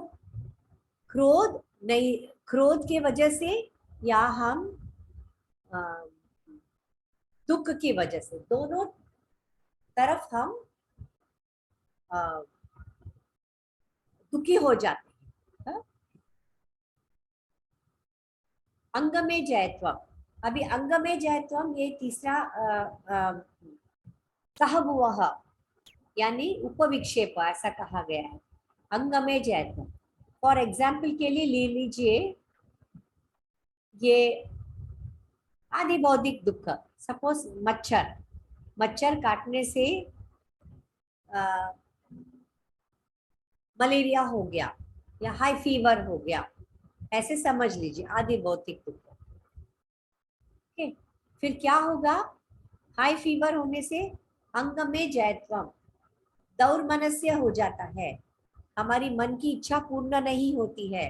क्रोध नहीं, क्रोध की वजह से, या हम दुख की वजह से, दोनों तरफ हम दुखी हो जाते हैं। हाँ? अंग में जयत्वम, अभी अंग में जयत्वम ये तीसरा सहभुवः यानी उपविक्षेप ऐसा कहा गया है। अंग में जयत्वम, फॉर एग्जाम्पल के लिए ले लीजिए, ये आदि बौद्धिक दुख, सपोज मच्छर काटने से मलेरिया हो गया या हाई फीवर हो गया, ऐसे समझ लीजिए आदि भौतिक दुख। ओके, फिर क्या होगा, हाई फीवर होने से अंग में जयत्वम, दौर्मनस्य हो जाता है। हमारी मन की इच्छा पूर्ण नहीं होती है।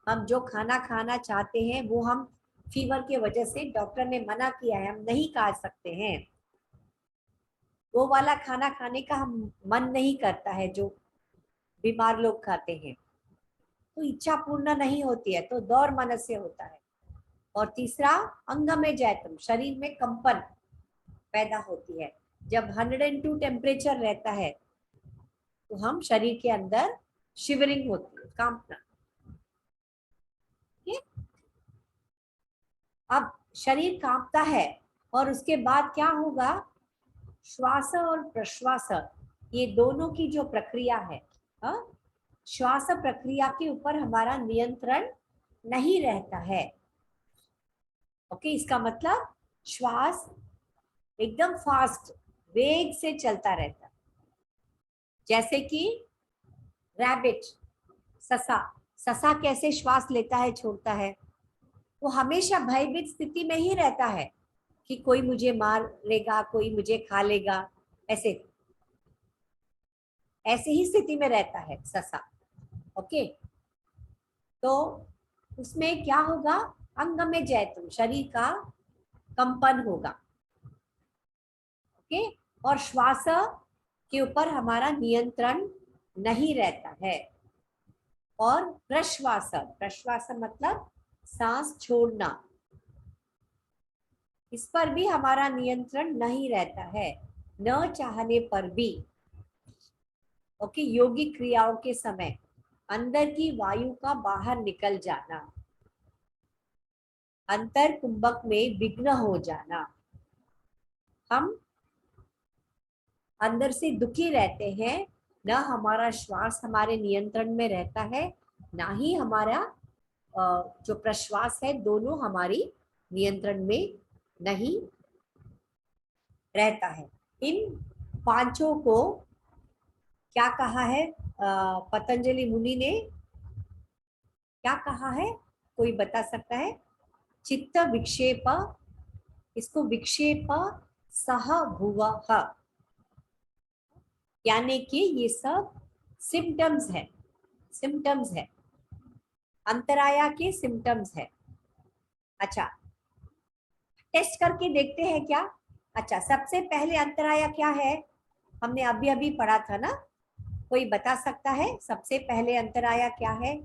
हम जो खाना खाना चाहते हैं वो हम फीवर के वजह से, डॉक्टर ने मना किया है, हम नहीं खा सकते हैं। वो वाला खाना खाने का हम मन नहीं करता है जो बीमार लोग खाते हैं, तो इच्छा पूर्ण नहीं होती है, तो दौर मनस्य होता है। और तीसरा, अंग में जयत्वम, शरीर में कंपन पैदा होती है। जब 102 टेम्परेचर रहता है तो हम शरीर के अंदर शिवरिंग होती है, कांपना। अब शरीर कांपता है और उसके बाद क्या होगा, श्वास और प्रश्वास, ये दोनों की जो प्रक्रिया है, श्वास प्रक्रिया के ऊपर हमारा नियंत्रण नहीं रहता है। ओके, इसका मतलब श्वास एकदम फास्ट, वेग से चलता रहता है। जैसे कि रैबिट, ससा कैसे श्वास लेता है, छोड़ता है, वो हमेशा भयभीत स्थिति में ही रहता है कि कोई मुझे मार लेगा, कोई मुझे खा लेगा, ऐसे ही स्थिति में रहता है ससा। ओके, तो उसमें क्या होगा, अंग में जयत्वम, शरीर का कंपन होगा। ओके, और श्वास के ऊपर हमारा नियंत्रण नहीं रहता है। और प्रश्वास मतलब सांस छोड़ना, इस पर भी हमारा नियंत्रण नहीं रहता है, न चाहने पर भी। ओके, योगिक क्रियाओं के समय अंदर की वायु का बाहर निकल जाना, अंतर कुंभक में विघ्न हो जाना, हम अंदर से दुखी रहते हैं, न हमारा श्वास हमारे नियंत्रण में रहता है, ना ही हमारा जो प्रश्वास है, दोनों हमारी नियंत्रण में नहीं रहता है। इन पांचों को क्या कहा है पतंजलि मुनि ने, क्या कहा है, कोई बता सकता है? चित्त विक्षेप, इसको विक्षेप सहभुवः, यानी कि ये सब सिम्टम्स है, अंतराया के सिम्टम्स है। अच्छा, टेस्ट करके देखते हैं क्या? अच्छा, सबसे पहले अंतराया क्या है, हमने अभी अभी पढ़ा था ना, कोई बता सकता है सबसे पहले अंतराया क्या है?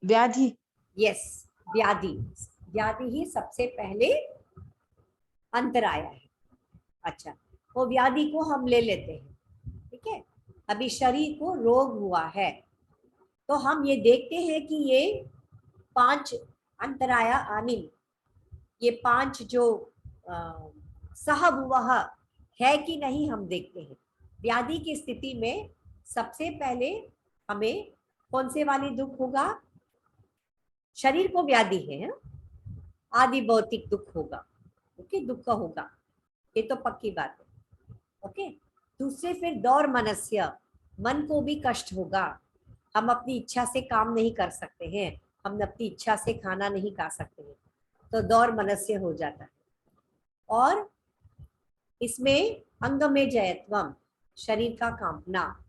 व्याधि। यस, व्याधि ही सबसे पहले अंतराया है। अच्छा, वो व्याधि को हम ले लेते हैं, ठीक है। अभी शरीर को रोग हुआ है, तो हम ये देखते हैं कि ये 5 अंतराया आनिम, ये 5 जो सहभुवः है कि नहीं हम देखते हैं। व्याधि की स्थिति में सबसे पहले हमें कौन से वाली दुख होगा? शरीर को व्याधि है, आदि भौतिक दुख होगा, ओके, दुख होगा, ये तो पक्की बात है, ओके। दूसरे फिर दौर मनस्य, मन को भी कष्ट होगा, हम अपनी इच्छा से काम नहीं कर सकते हैं, हम अपनी इच्छा से खाना नहीं खा सकते हैं, तो दौर मनस्य हो जाता है। और इसमें अंग में जयत्वम, शरीर का कांपना,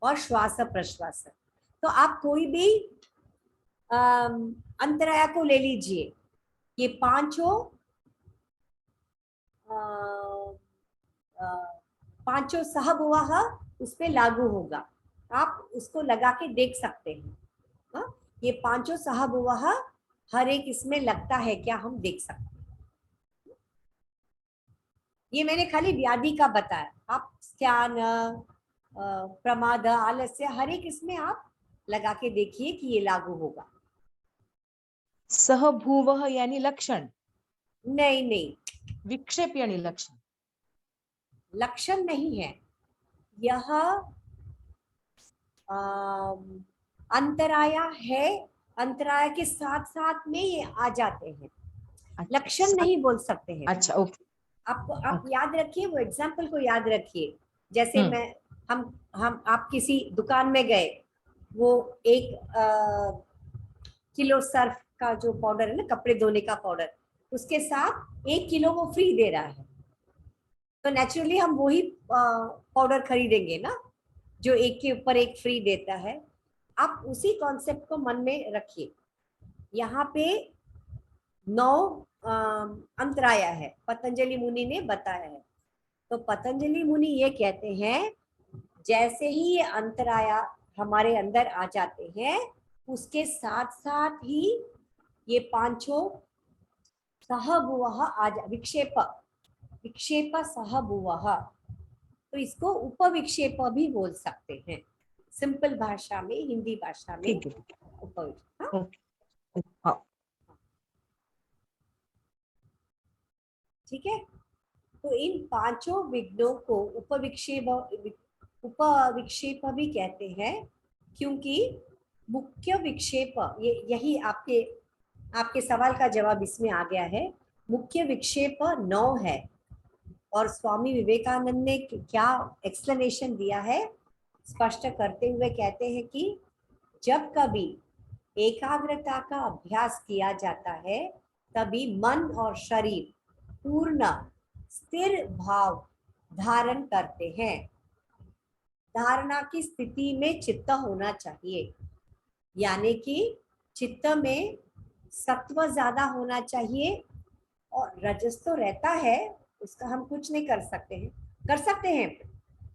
और श्वास प्रश्वास। तो आप कोई भी अंतराया को ले लीजिए, ये पांचों सहभुवः उस पे लागू होगा, आप उसको लगा के देख सकते हैं। हाँ? ये 5 सहभुवः हर एक इसमें लगता है क्या, हम देख सकते हैं। ये मैंने खाली व्याधि का बताया, आप स्त्यान, प्रमाद, आलस्य, हर एक इसमें आप लगा के देखिए कि ये लागू होगा। सहभुवः यानी लक्षण, नहीं नहीं, विक्षेप यानी लक्षण। लक्षण नहीं है यह, अंतराया है, अंतराया के साथ साथ में ये आ जाते हैं, लक्षण नहीं बोल सकते हैं। अच्छा, ओके। आपको आप याद रखिए, वो एग्जाम्पल को याद रखिए। जैसे मैं हम आप किसी दुकान में गए, वो 1 किलो सर्फ का जो पाउडर है ना, कपड़े धोने का पाउडर, उसके साथ 1 किलो वो फ्री दे रहा है, तो नेचुरली हम वही पाउडर खरीदेंगे ना, जो 1 के ऊपर 1 फ्री देता है। आप उसी कॉन्सेप्ट को मन में रखिए। यहाँ पे 9 अंतराया है, पतंजलि मुनि ने बताया है। तो पतंजलि मुनि ये कहते हैं, जैसे ही ये अंतराया हमारे अंदर आ जाते हैं, उसके साथ साथ ही ये 5 सहभुवः विक्षेप, विक्षेप सहभुवः, तो इसको उपविक्षेप भी बोल सकते हैं, सिंपल भाषा में, हिंदी भाषा में उपविक्षेप। हाँ, ठीक है। तो इन 5 विघ्नों को उपविक्षेप भी कहते हैं, क्योंकि मुख्य विक्षेप, ये यही आपके सवाल का जवाब इसमें आ गया है। मुख्य विक्षेप 9 है, और स्वामी विवेकानंद ने क्या एक्सप्लेनेशन दिया है, स्पष्ट करते हुए कहते हैं कि जब कभी एकाग्रता का अभ्यास किया जाता है, तभी मन और शरीर पूर्ण स्थिर भाव धारण करते हैं। धारणा की स्थिति में चित्त होना चाहिए, यानी कि चित्त में सत्व ज्यादा होना चाहिए, और रजस तो रहता है, उसका हम कुछ नहीं कर सकते हैं, कर सकते हैं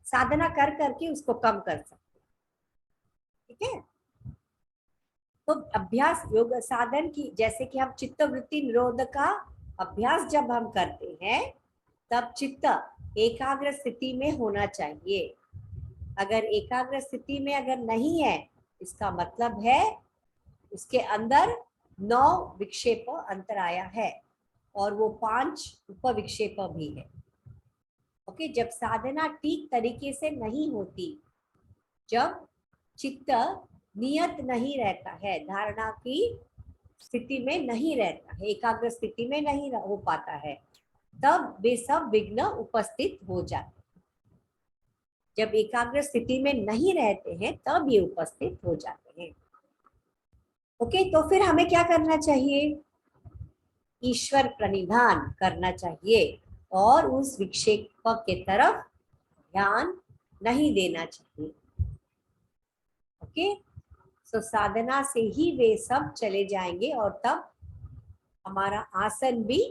साधना कर करके उसको कम कर सकते हैं, ठीक है। तो अभ्यास योग साधन की, जैसे कि हम चित्त वृत्ति निरोध का अभ्यास जब हम करते हैं, तब चित्त एकाग्र स्थिति में होना चाहिए। अगर एकाग्र स्थिति में अगर नहीं है, इसका मतलब है उसके अंदर 9 विक्षेप अंतराया है, और वो 5 उपविक्षेप भी है। ओके, जब साधना ठीक तरीके से नहीं होती, जब चित्त नियत नहीं रहता है, धारणा की स्थिति में नहीं रहता है, एकाग्र स्थिति में नहीं हो पाता है, तब वे सब विघ्न उपस्थित हो जाते हैं। जब एकाग्र स्थिति में नहीं रहते हैं, तब ये उपस्थित हो जाते हैं। ओके, तो फिर हमें क्या करना चाहिए? ईश्वर प्रणिधान करना चाहिए, और उस विक्षेप के तरफ ध्यान नहीं देना चाहिए। ओके, तो साधना से ही वे सब चले जाएंगे, और तब हमारा आसन भी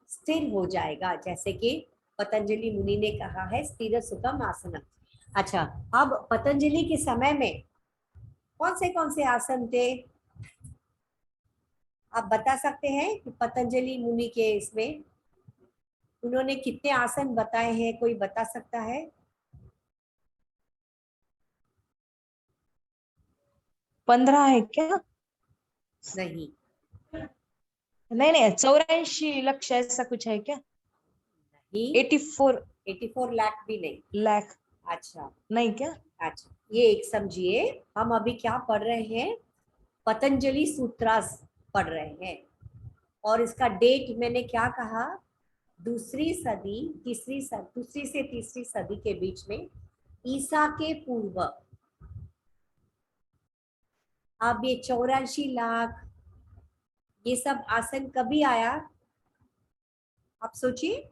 स्थिर हो जाएगा, जैसे कि पतंजलि मुनि ने कहा है, स्थिर सुखम आसनम। अच्छा, अब पतंजलि के समय में कौन से आसन थे? आप बता सकते हैं कि पतंजलि मुनि के इसमें उन्होंने कितने आसन बताए हैं? कोई बता सकता है? 15 है क्या? नहीं, नहीं नहीं, 84 लक्ष ऐसा कुछ है क्या? नहीं, 84 84 लाख भी नहीं। लाख अच्छा, नहीं क्या? अच्छा, ये एक समझिए, हम अभी क्या पढ़ रहे हैं, पतंजलि सूत्रास पढ़ रहे हैं, और इसका डेट मैंने क्या कहा, दूसरी से तीसरी सदी के बीच में, ईसा के पूर्व। अब ये 84 लाख ये सब आसन कभी आया, आप सोचिए।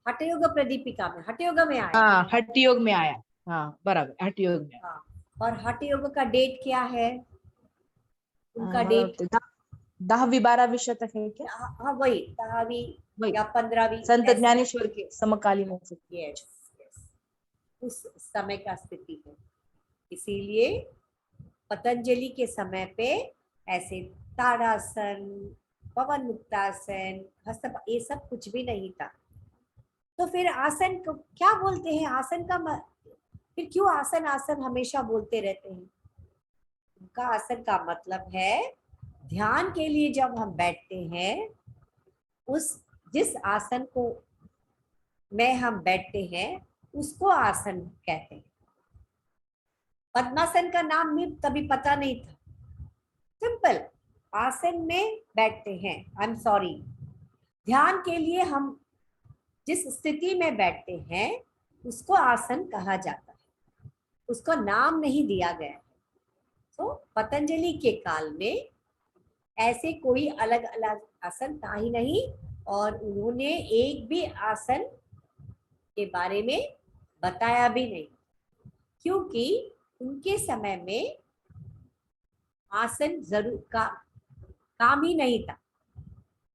हठयोग प्रदीपिका में, हठयोग में आया। हाँ, हठ योग में आया। हाँ बराबर, हठ योग में। हाँ, और हठयोग का डेट क्या है, उनका मला डेट? वाटतं 10वी-12वी शतक है क्या? हाँ, वही 10वीं वही या 15वीं संत ऐसे। ज्ञानेश्वर के समकालीन हो सकते। यस, यस, उस समय का स्थिति है। इसीलिए पतंजलि के समय पे ऐसे ताड़ासन, पवन मुक्तासन, हस्त, ये सब कुछ भी नहीं था। तो फिर आसन को क्या बोलते हैं, आसन का फिर क्यों आसन आसन हमेशा बोलते रहते हैं? उनका आसन का मतलब है ध्यान के लिए जब हम बैठते हैं, उस जिस आसन को में हम बैठते हैं उसको आसन कहते हैं। पद्मासन का नाम भी कभी पता नहीं था। सिंपल, आसन में बैठते हैं, आई एम सॉरी, ध्यान के लिए हम जिस स्थिति में बैठते हैं उसको आसन कहा जाता है, उसको नाम नहीं दिया गया है। तो पतंजलि के काल में ऐसे कोई अलग अलग आसन था ही नहीं, और उन्होंने एक भी आसन के बारे में बताया भी नहीं, क्योंकि उनके समय में आसन जरूर काम ही नहीं था।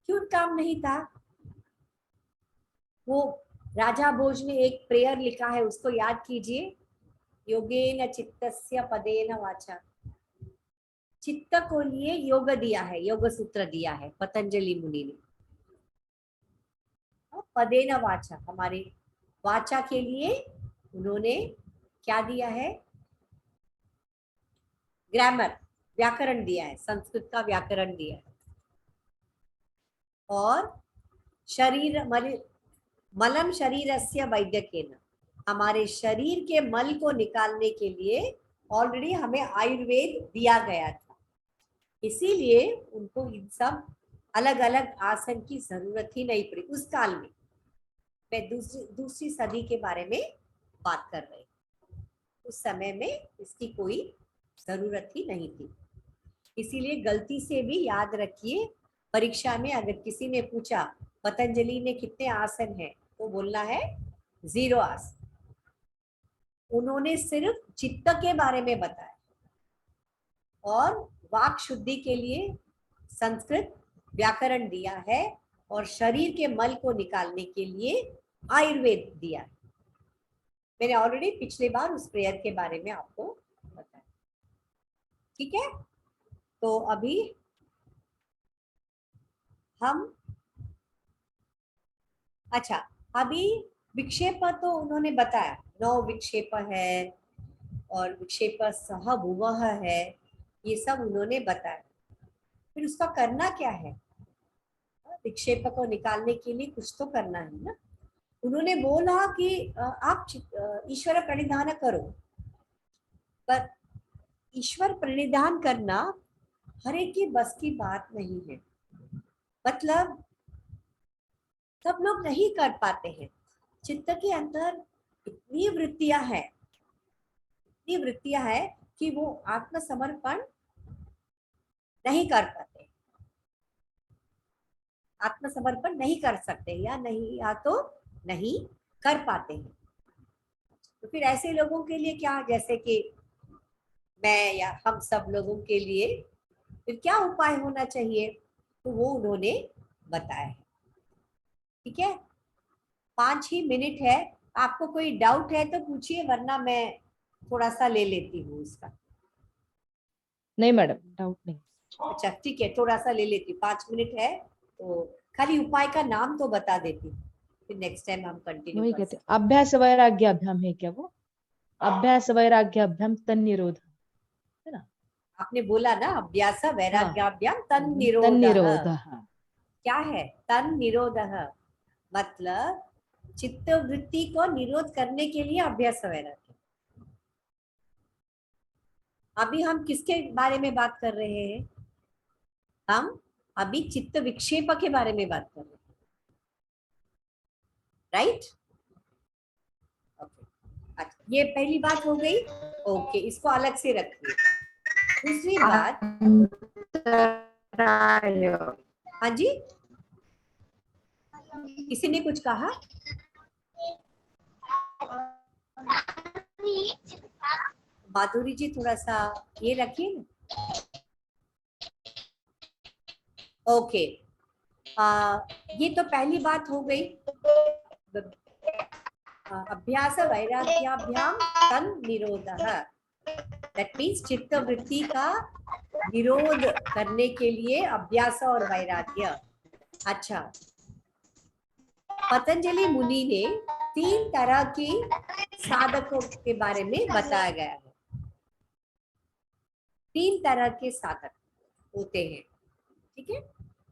क्यों काम नहीं था? वो राजा भोज ने एक प्रेयर लिखा है, उसको याद कीजिए, योगेन चित्तस्य पदेन वाचा। चित्त को लिए योग दिया है, योग सूत्र दिया है पतंजलि मुनि ने। पदेन वाचा, हमारे वाचा के लिए उन्होंने क्या दिया है, ग्रामर, व्याकरण दिया है, संस्कृत का व्याकरण दिया है। और शरीर मलम शरीरस्य वैद्यकेन, हमारे शरीर के मल को निकालने के लिए ऑलरेडी हमें आयुर्वेद दिया गया था। इसीलिए उनको इन सब अलग अलग आसन की जरूरत ही नहीं पड़ी उस काल में। मैं दूसरी सदी के बारे में बात कर रही हूँ, उस समय में इसकी कोई जरूरत ही नहीं थी। इसीलिए गलती से भी याद रखिए, परीक्षा में अगर किसी ने पूछा पतंजलि में कितने आसन हैं, तो बोलना है 0 आसन। उन्होंने सिर्फ चित्त के बारे में बताया, और वाक शुद्धि के लिए संस्कृत व्याकरण दिया है, और शरीर के मल को निकालने के लिए आयुर्वेद दिया है। मैंने ऑलरेडी पिछले बार उस प्रेयर के बारे में आपको बताया, ठीक है। तो अभी हम, अच्छा, अभी विक्षेप तो उन्होंने बताया, 9 विक्षेप है, और विक्षेप सह भुवः है, ये सब उन्होंने बताया। फिर उसका करना क्या है, विक्षेप को निकालने के लिए कुछ तो करना है ना। उन्होंने बोला कि आप ईश्वर प्रणिधान करो, पर ईश्वर प्रणिधान करना हर एक की बस की बात नहीं है। मतलब सब लोग नहीं कर पाते हैं। चित्त के अंदर इतनी वृत्तियां है कि वो आत्मसमर्पण नहीं कर पाते, आत्मसमर्पण नहीं कर सकते, या तो नहीं कर पाते हैं। तो फिर ऐसे लोगों के लिए क्या, जैसे कि मैं या हम सब लोगों के लिए फिर क्या उपाय होना चाहिए, तो वो उन्होंने बताया है, ठीक है। 5 ही मिनट है, आपको कोई डाउट है तो पूछिए, वरना मैं थोड़ा सा ले लेती हूँ उसका। नहीं मैडम, डाउट नहीं। अच्छा ठीक है, थोड़ा सा ले लेती हूँ, 5 मिनट है, तो खाली उपाय का नाम तो बता देती हूँ, फिर नेक्स्ट टाइम हम कंटिन्यू वही कर कहते सकते। अभ्यास वैराग्य अभ्याम है क्या वो? अभ्यास वैराग्य अभ्याम तन्निरोध है ना? आपने बोला ना अभ्यास वैराग्याभ्याम तन निरोध। तन्निरोधः। क्या है तन निरोधः? मतलब चित्त वृत्ति को निरोध करने के लिए अभ्यास वैराग्य। अभी हम किसके बारे में बात कर रहे हैं? हम अभी चित्त विक्षेप के बारे में बात कर रहे हैं, राइट? ओके, अच्छा ये पहली बात हो गई। ओके, इसको अलग से रखिए। दूसरी बात, हाँ जी, किसी ने कुछ कहा? माधुरी जी थोड़ा सा ये रखिए ना। ओके, ये तो पहली बात हो गई, अभ्यास वैराग्याभ्याम तन निरोधः। दैट मीन्स चित्त वृत्ति का निरोध करने के लिए अभ्यास और वैराग्य। अच्छा, पतंजलि मुनि ने 3 तरह की साधकों के बारे में बताया गया है। 3 तरह के साधक होते हैं, ठीक है?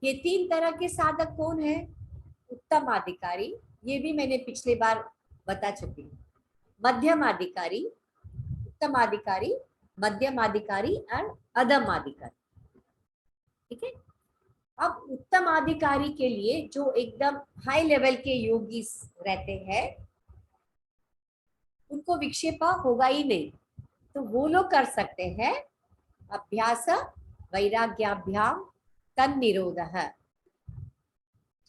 ये 3 तरह के साधक कौन है? उत्तम अधिकारी, ये भी मैंने पिछली बार बता चुकी हूँ। मध्यम अधिकारी, उत्तम अधिकारी, मध्यम अधिकारी और अधम अधिकारी, ठीक है? अब उत्तम अधिकारी के लिए जो एकदम हाई लेवल के योगी रहते हैं, उनको विक्षेपा होगा ही नहीं, तो वो लोग कर सकते हैं अभ्यास वैराग्याभ्याम तन निरोधः।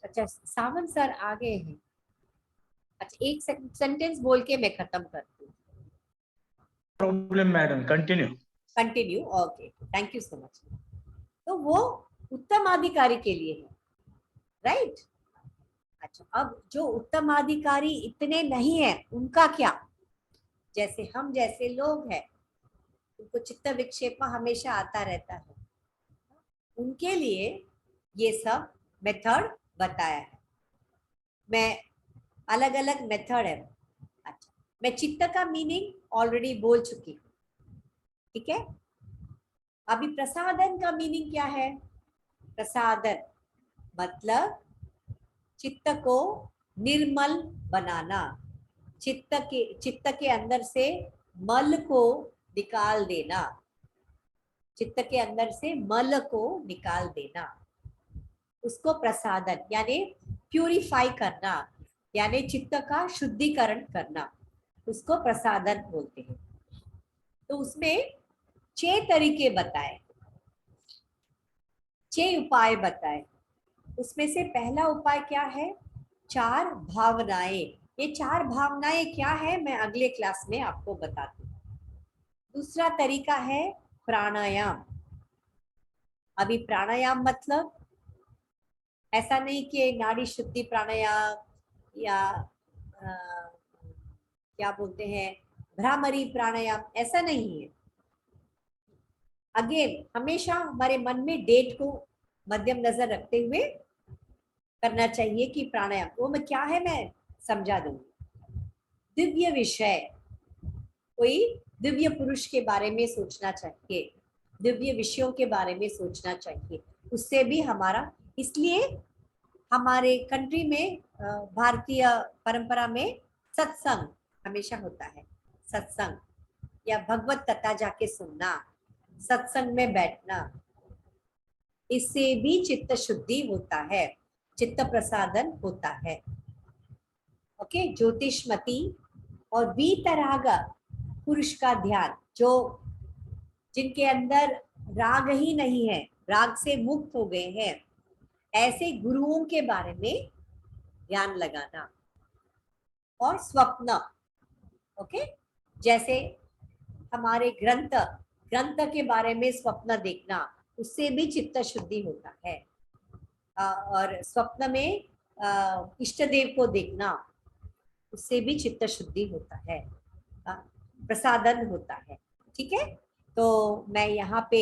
अच्छा, सावंत सर आगे हैं। अच्छा, एक सेंटेंस बोल के मैं खत्म करती हूँ। Problem madam, continue. Continue, okay, thank you so much. तो वो उत्तम अधिकारी के लिए है, राइट? अच्छा, अब जो उत्तम अधिकारी इतने नहीं है, उनका क्या? जैसे हम जैसे लोग हैं, उनको चित्त विक्षेप हमेशा आता रहता है, उनके लिए ये सब मेथड बताया है। मैं अलग अलग मेथड है। अच्छा, मैं चित्त का मीनिंग ऑलरेडी बोल चुकी हूँ, ठीक है? अभी प्रसादन का मीनिंग क्या है? प्रसादन मतलब चित्त को निर्मल बनाना, चित्त के अंदर से मल को निकाल देना, चित्त के अंदर से मल को निकाल देना, उसको प्रसादन यानी प्यूरिफाई करना, यानी चित्त का शुद्धिकरण करना, उसको प्रसादन बोलते हैं। तो उसमें 6 तरीके बताए, 6 उपाय बताए। उसमें से पहला उपाय क्या है? 4 भावनाएं। ये 4 भावनाएं क्या है, मैं अगले क्लास में आपको बताती हूँ। दूसरा तरीका है प्राणायाम। अभी प्राणायाम मतलब ऐसा नहीं कि नाड़ी शुद्धि प्राणायाम या क्या बोलते हैं भ्रामरी प्राणायाम, ऐसा नहीं है। अगेन हमेशा हमारे मन में डेट को मध्यम नजर रखते हुए करना चाहिए कि प्राणायाम वो में क्या है, मैं समझा दूंगी। दिव्य विषय, कोई दिव्य पुरुष के बारे में सोचना चाहिए, दिव्य विषयों के बारे में सोचना चाहिए, उससे भी हमारा, इसलिए हमारे कंट्री में भारतीय परंपरा में सत्संग हमेशा होता है। सत्संग या भगवत कथा जाके सुनना, सत्संग में बैठना, इससे भी चित्त शुद्धि होता है, चित्त प्रसादन होता है। ओके, ज्योतिषमती और वीतराग पुरुष का ध्यान, जो जिनके अंदर राग ही नहीं है, राग से मुक्त हो गए हैं, ऐसे गुरुओं के बारे में ध्यान लगाना। और स्वप्न, ओके, जैसे हमारे ग्रंथ के बारे में स्वप्न देखना, उससे भी चित्त शुद्धि होता है। और स्वप्न में इष्ट देव को देखना, उससे भी चित्त शुद्धि होता है, प्रसादन होता है। ठीक है, तो मैं यहाँ पे